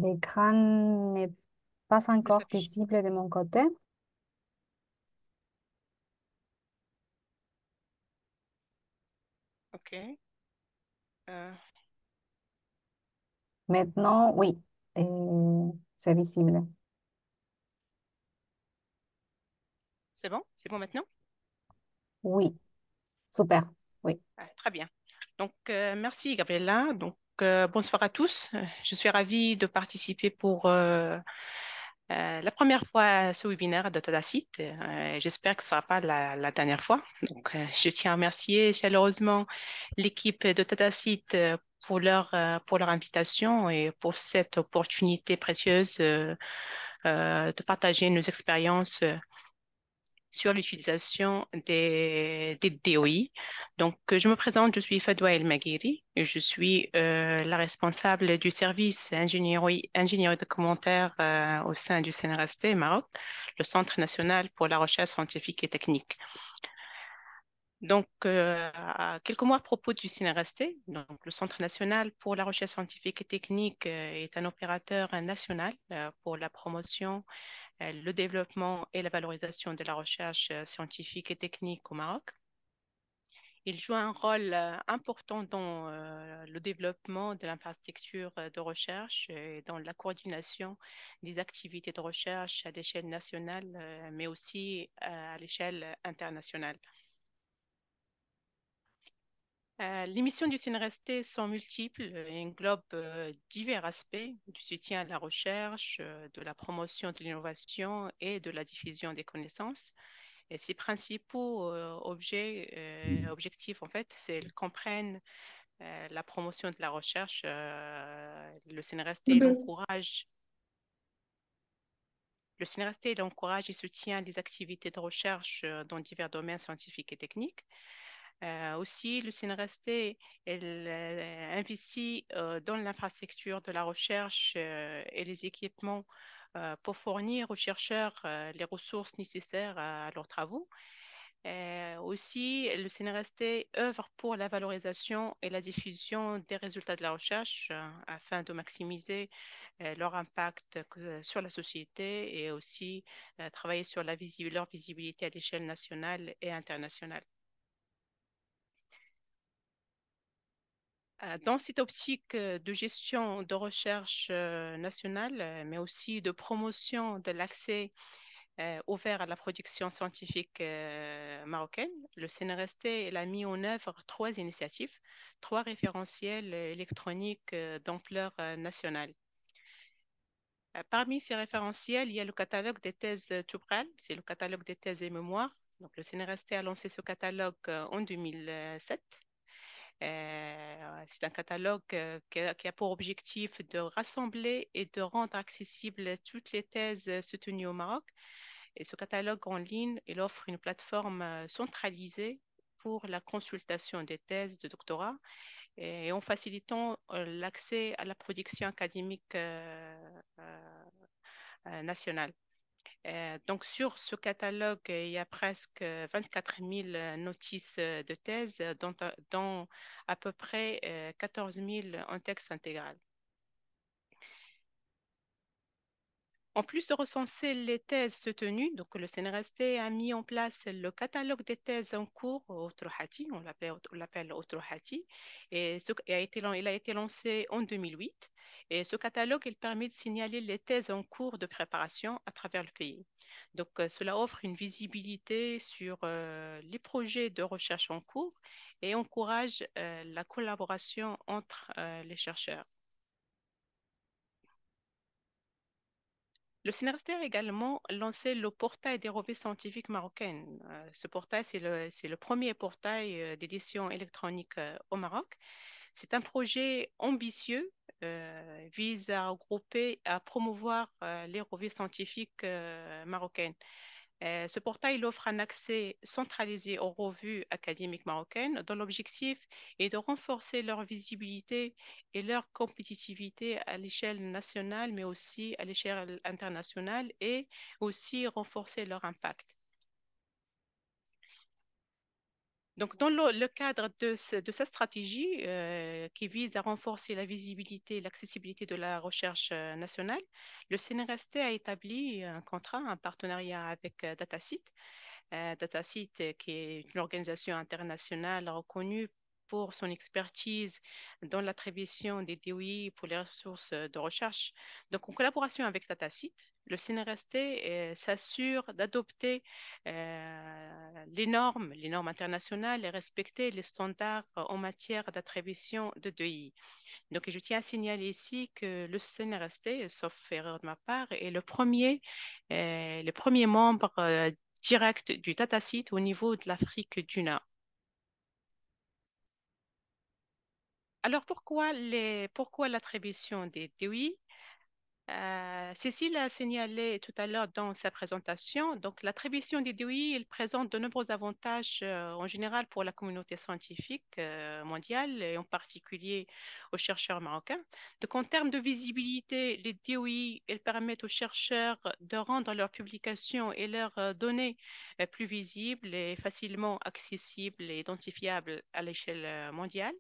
L'écran n'est pas Il encore s'affiche. visible de mon côté. OK. Euh, Maintenant, oui, c'est visible. c'est bon? C'est bon maintenant? Oui, super. Oui. Ah, très bien. Donc, merci, Gabriela. Donc, bonsoir à tous. Je suis ravie de participer pour la première fois à ce webinaire de Tadacite. J'espère que ce ne sera pas la dernière fois. Donc, je tiens à remercier chaleureusement l'équipe de Tadacite pour leur invitation et pour cette opportunité précieuse de partager nos expériences sur l'utilisation des DOI. Donc, je me présente, je suis Fadwa El Maghiri et je suis la responsable du service ingénierie de commentaires au sein du CNRST Maroc, le Centre national pour la recherche scientifique et technique. Donc, quelques mots à propos du CNRST. Donc, le Centre national pour la recherche scientifique et technique est un opérateur national pour la promotion, le développement et la valorisation de la recherche scientifique et technique au Maroc. Il joue un rôle important dans le développement de l'infrastructure de recherche et dans la coordination des activités de recherche à l'échelle nationale, mais aussi à l'échelle internationale. Les missions du CNRST sont multiples et englobent divers aspects du soutien à la recherche, de la promotion de l'innovation et de la diffusion des connaissances. Et ses principaux objectifs, en fait, c'est qu'ils comprennent la promotion de la recherche. Le CNRST, il encourage et soutient les activités de recherche dans divers domaines scientifiques et techniques. Aussi, le CNRST investit dans l'infrastructure de la recherche et les équipements pour fournir aux chercheurs les ressources nécessaires à leurs travaux. Aussi, le CNRST œuvre pour la valorisation et la diffusion des résultats de la recherche afin de maximiser leur impact sur la société et aussi travailler sur leur visibilité à l'échelle nationale et internationale. Dans cette optique de gestion de recherche nationale, mais aussi de promotion de l'accès ouvert à la production scientifique marocaine, le CNRST il a mis en œuvre trois initiatives, trois référentiels électroniques d'ampleur nationale. Parmi ces référentiels, il y a le catalogue des thèses Toubral, c'est le catalogue des thèses et mémoires. Donc, le CNRST a lancé ce catalogue en 2007. C'est un catalogue qui a pour objectif de rassembler et de rendre accessibles toutes les thèses soutenues au Maroc. Et ce catalogue en ligne, il offre une plateforme centralisée pour la consultation des thèses de doctorat et en facilitant l'accès à la production académique nationale. Donc, sur ce catalogue, il y a presque 24 000 notices de thèse, dont à peu près 14 000 en texte intégral. En plus de recenser les thèses soutenues, donc le CNRST a mis en place le catalogue des thèses en cours au Trohati, on l'appelle au Trohati, et il a été lancé en 2008. Et ce catalogue, il permet de signaler les thèses en cours de préparation à travers le pays. Donc, cela offre une visibilité sur les projets de recherche en cours et encourage la collaboration entre les chercheurs. Le CNRST a également lancé le portail des revues scientifiques marocaines. Ce portail, c'est le premier portail d'édition électronique au Maroc. C'est un projet ambitieux, vise à regrouper, à promouvoir les revues scientifiques marocaines. Ce portail offre un accès centralisé aux revues académiques marocaines dont l'objectif est de renforcer leur visibilité et leur compétitivité à l'échelle nationale, mais aussi à l'échelle internationale et aussi renforcer leur impact. Donc, dans le cadre de cette stratégie qui vise à renforcer la visibilité et l'accessibilité de la recherche nationale, le CNRST a établi un contrat, un partenariat avec DataSeed. DataSeed, qui est une organisation internationale reconnue pour son expertise dans l'attribution des DOI pour les ressources de recherche. Donc, en collaboration avec DataSeed, le CNRST s'assure d'adopter les normes internationales et respecter les standards en matière d'attribution de DOI. Donc, je tiens à signaler ici que le CNRST, sauf erreur de ma part, est le premier membre direct du DataSeed au niveau de l'Afrique du Nord. Alors, pourquoi l'attribution des DOI? Cécile a signalé tout à l'heure dans sa présentation, donc l'attribution des DOI, elle présente de nombreux avantages en général pour la communauté scientifique mondiale et en particulier aux chercheurs marocains. Donc en termes de visibilité, les DOI, elles permettent aux chercheurs de rendre leurs publications et leurs données plus visibles et facilement accessibles et identifiables à l'échelle mondiale.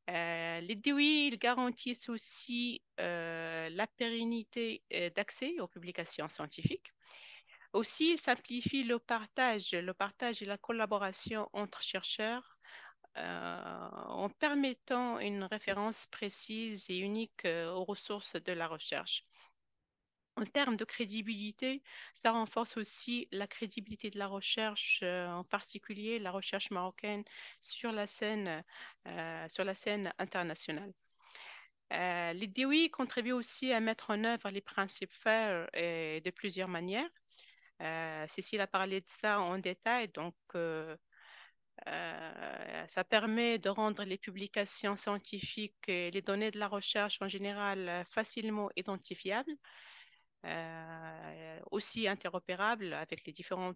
Les DOI ils garantissent aussi la pérennité d'accès aux publications scientifiques. Aussi, ils simplifient le partage et la collaboration entre chercheurs en permettant une référence précise et unique aux ressources de la recherche. En termes de crédibilité, ça renforce aussi la crédibilité de la recherche, en particulier la recherche marocaine sur la scène internationale. Les DOI contribuent aussi à mettre en œuvre les principes FAIR de plusieurs manières. Cécile a parlé de ça en détail, donc ça permet de rendre les publications scientifiques et les données de la recherche en général facilement identifiables. Aussi interopérable avec les différents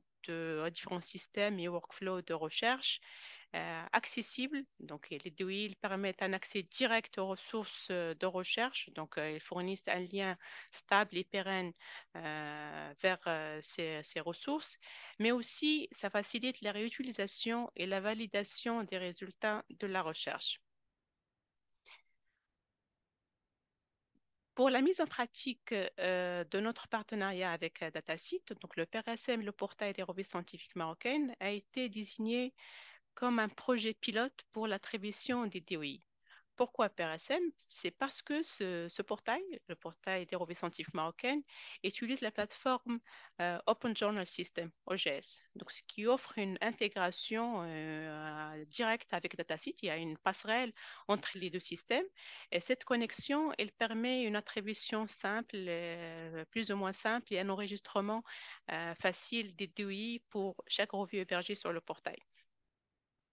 systèmes et workflows de recherche. accessibles. Donc, les DOI permettent un accès direct aux ressources de recherche. Donc, ils fournissent un lien stable et pérenne vers ces ressources, mais aussi ça facilite la réutilisation et la validation des résultats de la recherche. Pour la mise en pratique de notre partenariat avec DataSite, donc le PRSM, le portail des revues scientifiques marocaines, a été désigné comme un projet pilote pour l'attribution des DOI. Pourquoi PRSM? C'est parce que ce portail, le portail des revues scientifiques marocaines, utilise la plateforme Open Journal System, OGS, donc ce qui offre une intégration directe avec DataSite. Il y a une passerelle entre les deux systèmes et cette connexion, elle permet une attribution simple, plus ou moins simple et un enregistrement facile des DOI pour chaque revue hébergée sur le portail.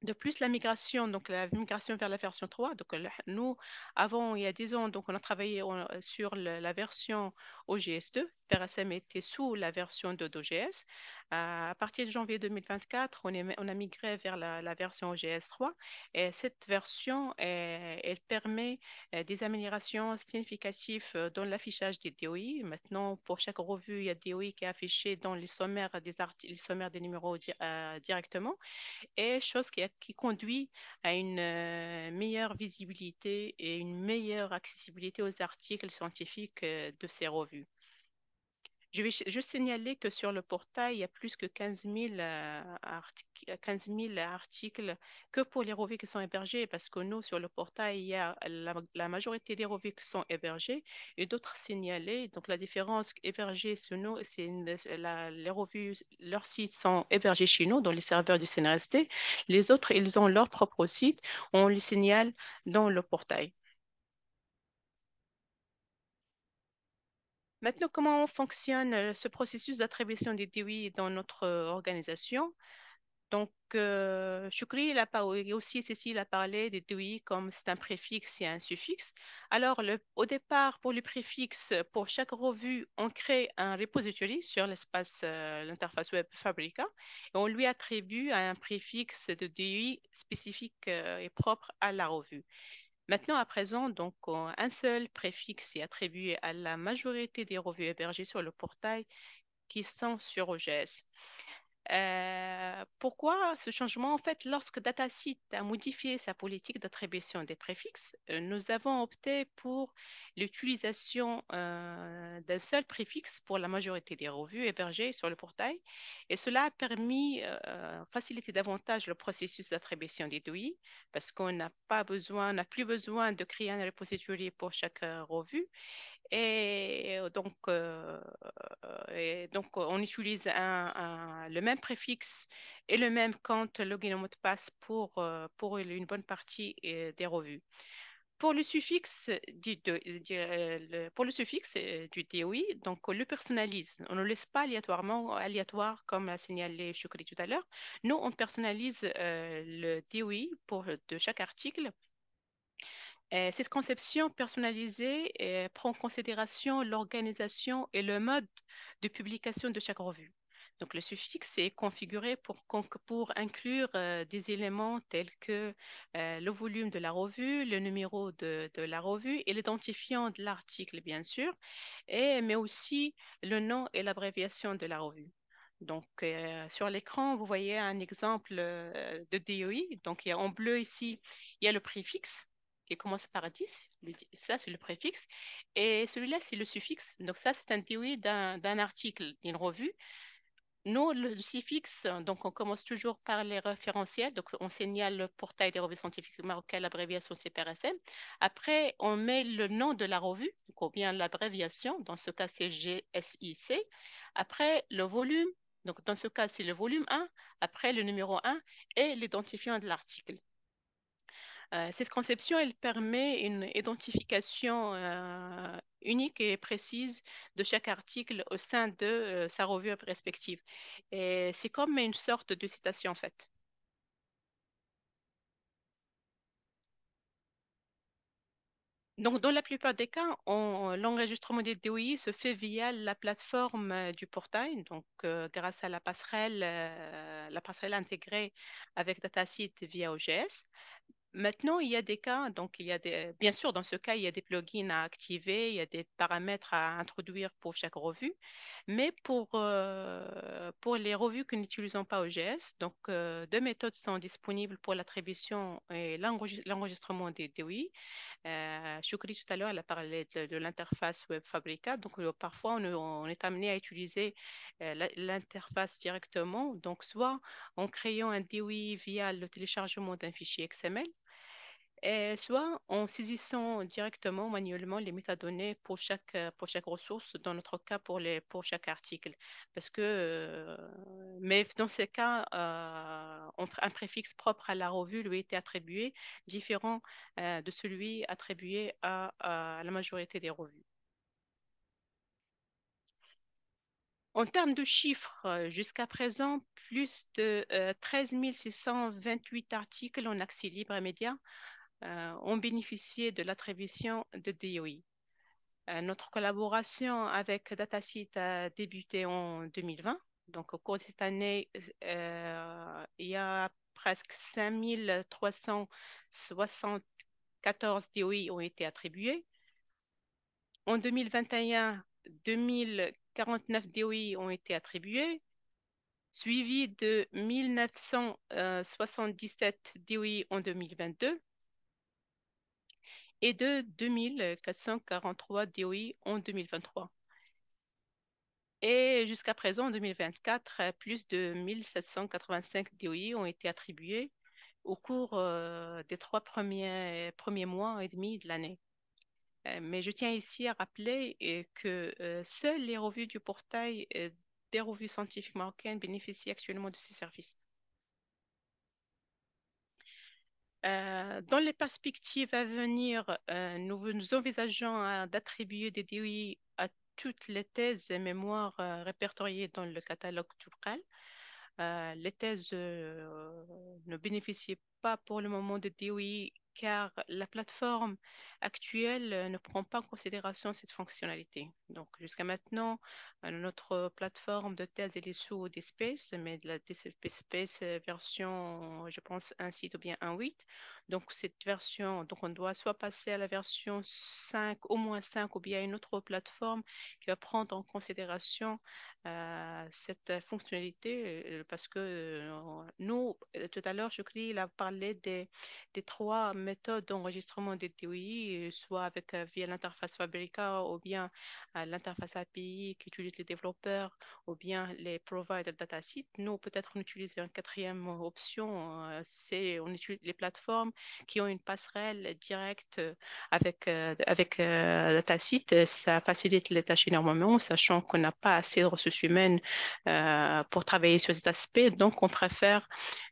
De plus, la migration, donc la migration vers la version 3. Donc, nous, avant, il y a 10 ans, donc on a travaillé sur la version OGS2. PRSM était sous la version d'OGS. À partir de janvier 2024, on a migré vers la version OGS3. Et cette version, elle permet des améliorations significatives dans l'affichage des DOI. Maintenant, pour chaque revue, il y a DOI qui est affiché dans les sommaires les sommaires des numéros directement et chose qui conduit à une meilleure visibilité et une meilleure accessibilité aux articles scientifiques de ces revues. Je vais juste signaler que sur le portail, il y a plus que 15 000 articles que pour les revues qui sont hébergées, parce que nous, sur le portail, il y a la majorité des revues qui sont hébergées et d'autres signalées. Donc, la différence hébergée sur nous, c'est les revues, leurs sites sont hébergés chez nous, dans les serveurs du CNRST. Les autres, ils ont leur propre site. On les signale dans le portail. Maintenant, comment fonctionne ce processus d'attribution des DOI dans notre organisation? Donc, Choukri, et aussi Cécile a parlé des DOI comme c'est un préfixe et un suffixe. Alors, au départ, pour le préfixe, pour chaque revue, on crée un repository sur l'espace, l'interface web Fabrica, et on lui attribue un préfixe de DOI spécifique et propre à la revue. Maintenant, à présent, donc, un seul préfixe est attribué à la majorité des revues hébergées sur le portail qui sont sur OGS. Pourquoi ce changement? En fait, lorsque DataSite a modifié sa politique d'attribution des préfixes, nous avons opté pour l'utilisation d'un seul préfixe pour la majorité des revues hébergées sur le portail. Et cela a permis de faciliter davantage le processus d'attribution des DOI parce qu'on n'a plus besoin de créer un repository pour chaque revue. Et donc, on utilise le même préfixe et le même compte login et mot de passe pour une bonne partie des revues. Pour le suffixe du DOI, donc on le personnalise. On ne le laisse pas aléatoire comme a signalé Choukri tout à l'heure. Nous, on personnalise le DOI de chaque article. Cette conception personnalisée prend en considération l'organisation et le mode de publication de chaque revue. Donc, le suffixe est configuré pour inclure des éléments tels que le volume de la revue, le numéro de la revue et l'identifiant de l'article, bien sûr, mais aussi le nom et l'abréviation de la revue. Donc, sur l'écran, vous voyez un exemple de DOI. Donc, en bleu ici, il y a le préfixe qui commence par 10. Ça, c'est le préfixe. Et celui-là, c'est le suffixe. Donc, ça, c'est un DOI d'un article, d'une revue. Nous, le suffixe, donc on commence toujours par les référentiels. Donc, on signale le portail des revues scientifiques marocaines, l'abréviation CPRSM. Après, on met le nom de la revue, donc, ou bien l'abréviation. Dans ce cas, c'est GSIC. Après, le volume. Donc, dans ce cas, c'est le volume 1. Après, le numéro 1 et l'identifiant de l'article. Cette conception, elle permet une identification unique et précise de chaque article au sein de sa revue respective. Et c'est comme une sorte de citation en fait. Donc, dans la plupart des cas, l'enregistrement des DOI se fait via la plateforme du portail, donc grâce à la passerelle intégrée avec DataSeed via OGS. Maintenant, il y a des cas, donc bien sûr, dans ce cas, il y a des plugins à activer, il y a des paramètres à introduire pour chaque revue, mais pour les revues que n'utilisons pas OGS, donc deux méthodes sont disponibles pour l'attribution et l'enregistrement des DOI. Choukri, tout à l'heure, elle a parlé de l'interface Web Fabrica. Donc, parfois, on est amené à utiliser l'interface directement. Donc, soit en créant un DOI via le téléchargement d'un fichier XML, et soit en saisissant directement, manuellement, les métadonnées pour chaque ressource, dans notre cas pour chaque article. Mais dans ces cas, un préfixe propre à la revue lui a été attribué, différent de celui attribué à la majorité des revues. En termes de chiffres, jusqu'à présent, plus de 13 628 articles en accès libre et média ont bénéficié de l'attribution de DOI. Notre collaboration avec DataSeed a débuté en 2020. Donc, au cours de cette année, il y a presque 5 374 DOI ont été attribués. En 2021, 2049 DOI ont été attribués, suivi de 1977 DOI en 2022 et de 2443 DOI en 2023. Et jusqu'à présent, en 2024, plus de 1785 DOI ont été attribués au cours des trois premiers mois et demi de l'année. Mais je tiens ici à rappeler que seules les revues du portail des revues scientifiques marocaines bénéficient actuellement de ces services. Dans les perspectives à venir, nous envisageons d'attribuer des DOI à toutes les thèses et mémoires répertoriées dans le catalogue Tubqal. Les thèses ne bénéficient pas pour le moment de DOI car la plateforme actuelle ne prend pas en considération cette fonctionnalité. Donc, jusqu'à maintenant, notre plateforme de thèse elle est sous DSpace, mais de la DSpace version, je pense, 1.6 ou bien 1.8. Donc, cette version, donc on doit soit passer à la version 5, au moins 5, ou bien une autre plateforme qui va prendre en considération cette fonctionnalité parce que nous, tout à l'heure, Choukri, il a parlé des trois méthodes d'enregistrement des TOI, soit via l'interface Fabrica ou bien l'interface API qu'utilisent les développeurs ou bien les providers datasets. Nous, peut-être, on utilise une quatrième option, c'est on utilise les plateformes qui ont une passerelle directe avec DataSeed. Ça facilite les tâches énormément, sachant qu'on n'a pas assez de ressources humaines pour travailler sur cet aspect. Donc, on préfère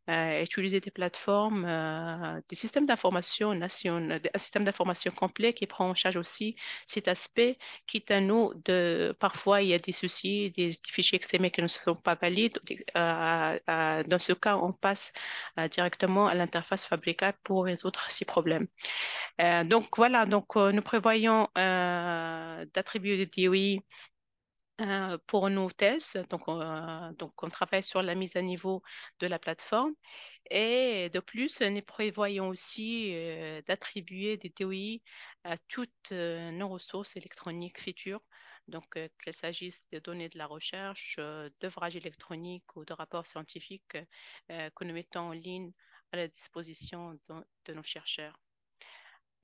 utiliser des plateformes, des systèmes d'information un système d'information complet qui prend en charge aussi cet aspect, quitte à nous parfois il y a des soucis, des fichiers XML qui ne sont pas valides. Dans ce cas, on passe directement à l'interface Fabrica pour résoudre ces problèmes. Donc voilà, nous prévoyons d'attribuer des DOI pour nos thèses. Donc, on travaille sur la mise à niveau de la plateforme. Et de plus, nous prévoyons aussi d'attribuer des TOI à toutes nos ressources électroniques futures. Donc, qu'il s'agisse de données de la recherche, d'ouvrages électroniques ou de rapports scientifiques que nous mettons en ligne à la disposition de nos chercheurs.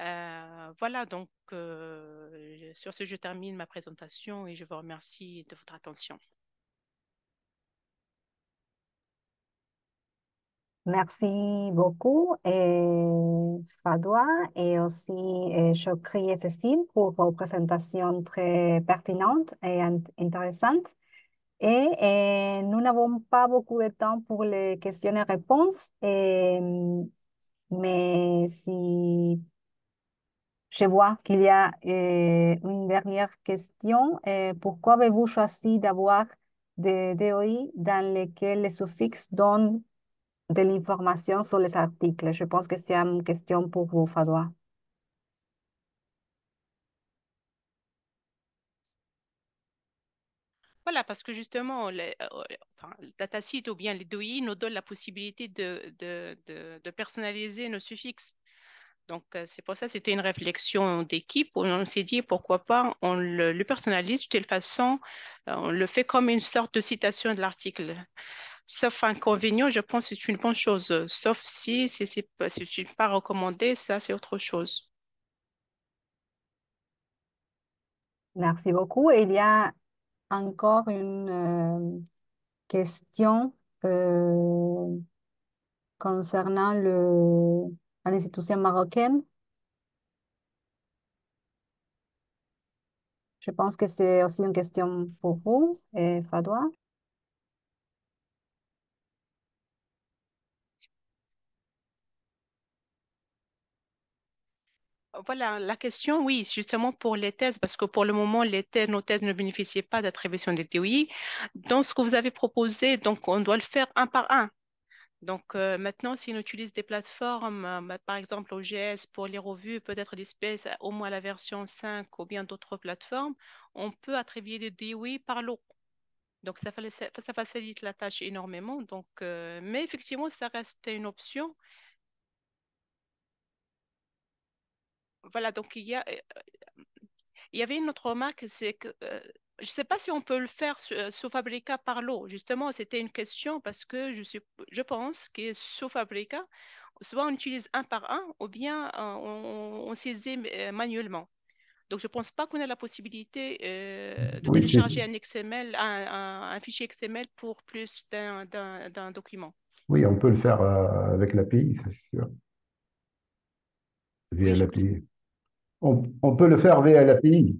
Voilà, donc sur ce, je termine ma présentation et je vous remercie de votre attention. Merci beaucoup, Fadwa, et aussi Chokri et Cécile pour vos présentations très pertinentes et intéressantes. Nous n'avons pas beaucoup de temps pour les questions et réponses, mais si je vois qu'il y a une dernière question, pourquoi avez-vous choisi d'avoir des DOI dans lesquels les suffixes donnent de l'information sur les articles? Je pense que c'est une question pour vous, Fadwa. Voilà, parce que justement, enfin, le DataSeed ou bien les DOI nous donnent la possibilité de personnaliser nos suffixes. Donc, c'est pour ça, c'était une réflexion d'équipe où on s'est dit pourquoi pas on le personnalise de telle façon, on le fait comme une sorte de citation de l'article. Sauf inconvénient, je pense que c'est une bonne chose. Sauf si c'est pas recommandé, ça c'est autre chose. Merci beaucoup. Et il y a encore une question concernant l'institution marocaine. Je pense que c'est aussi une question pour vous, et Fadwa. Voilà, la question, oui, justement pour les thèses, parce que pour le moment, nos thèses ne bénéficiaient pas d'attribution des TOI. Donc, ce que vous avez proposé, donc on doit le faire un par un. Donc maintenant, si on utilise des plateformes, par exemple OGS pour les revues, peut-être Dispace, au moins la version 5 ou bien d'autres plateformes, on peut attribuer des DOI par lot. Donc ça facilite la tâche énormément. Donc, mais effectivement, ça reste une option. Voilà, donc il y avait une autre remarque, c'est que je ne sais pas si on peut le faire sous Fabrica par lot. Justement, c'était une question parce que je pense que sous Fabrica, soit on utilise un par un ou bien on saisit manuellement. Donc, je ne pense pas qu'on ait la possibilité de Oui, télécharger un XML, un fichier XML pour plus d'un document. oui, on peut le faire avec l'API, c'est sûr, Oui, via l'API. On peut le faire via l'API,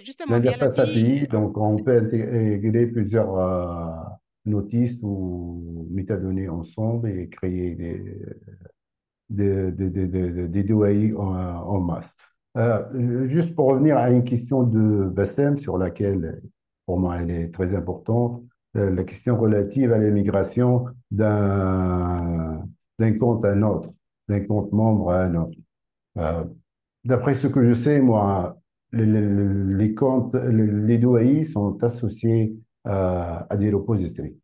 justement, via l'interface l'API. API. Donc, on peut intégrer plusieurs notices ou métadonnées ensemble et créer des DOI en masse. Juste pour revenir à une question de Bassem, sur laquelle, pour moi, elle est très importante, la question relative à l'émigration d'un compte à un autre, d'un compte membre à un autre. Euh, D'après ce que je sais, moi, les comptes, les DOI sont associés à des repositories.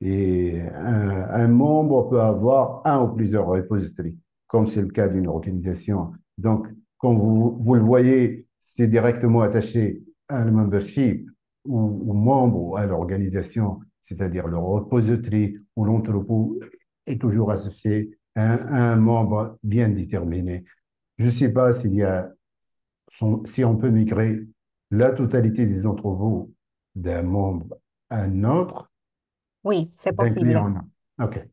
Et un membre peut avoir un ou plusieurs repositories, comme c'est le cas d'une organisation. Donc, comme vous le voyez, c'est directement attaché à un membership ou membre ou à l'organisation, c'est-à-dire le repository ou l'entrepôt est toujours associé à un membre bien déterminé. Je ne sais pas si on peut migrer la totalité des entrepôts d'un membre à un autre, Oui, c'est d'un client possible. à un autre. OK.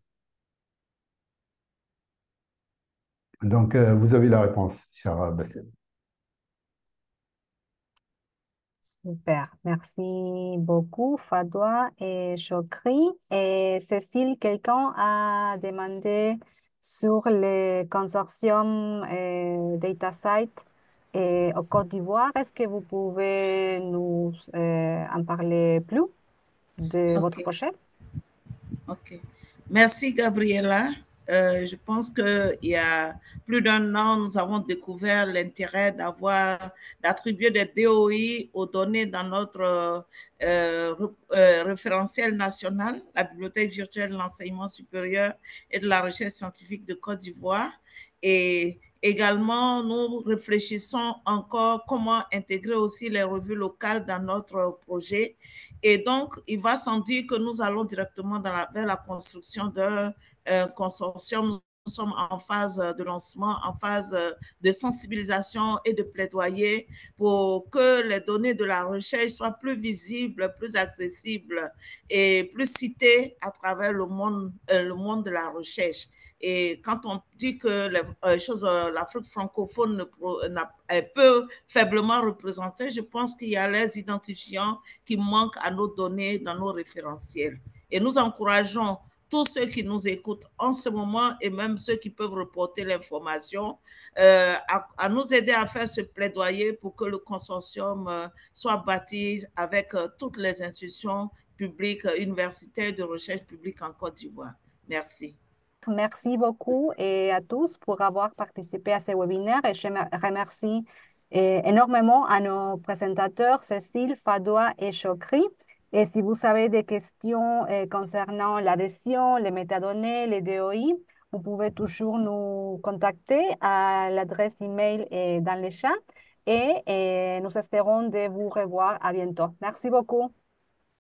Donc, vous avez la réponse, cher Bassem. Super. Merci beaucoup, Fadwa et Chokri. Et Cécile, quelqu'un a demandé sur le consortium DataSite au Côte d'Ivoire. Est-ce que vous pouvez nous en parler plus de votre OK. projet? OK. Merci, Gabriela. Je pense qu'il y a plus d'un an, nous avons découvert l'intérêt d'attribuer des DOI aux données dans notre référentiel national, la Bibliothèque virtuelle de l'enseignement supérieur et de la recherche scientifique de Côte d'Ivoire. Et également, nous réfléchissons encore comment intégrer aussi les revues locales dans notre projet. Et donc, il va sans dire que nous allons directement vers la construction d'un consortium. Nous sommes en phase de lancement, en phase de sensibilisation et de plaidoyer pour que les données de la recherche soient plus visibles, plus accessibles et plus citées à travers le monde de la recherche. Et quand on dit que l'Afrique francophone est peu faiblement représentée, je pense qu'il y a les identifiants qui manquent à nos données dans nos référentiels. Et nous encourageons tous ceux qui nous écoutent en ce moment et même ceux qui peuvent reporter l'information à nous aider à faire ce plaidoyer pour que le consortium soit bâti avec toutes les institutions publiques, universitaires de recherche publique en Côte d'Ivoire. Merci. Merci beaucoup et à tous pour avoir participé à ce webinaire et je remercie énormément à nos présentateurs Cécile, Fadwa et Chokri. Et si vous avez des questions concernant l'adhésion, les métadonnées, les DOI, vous pouvez toujours nous contacter à l'adresse email dans le chat et nous espérons de vous revoir à bientôt. Merci beaucoup.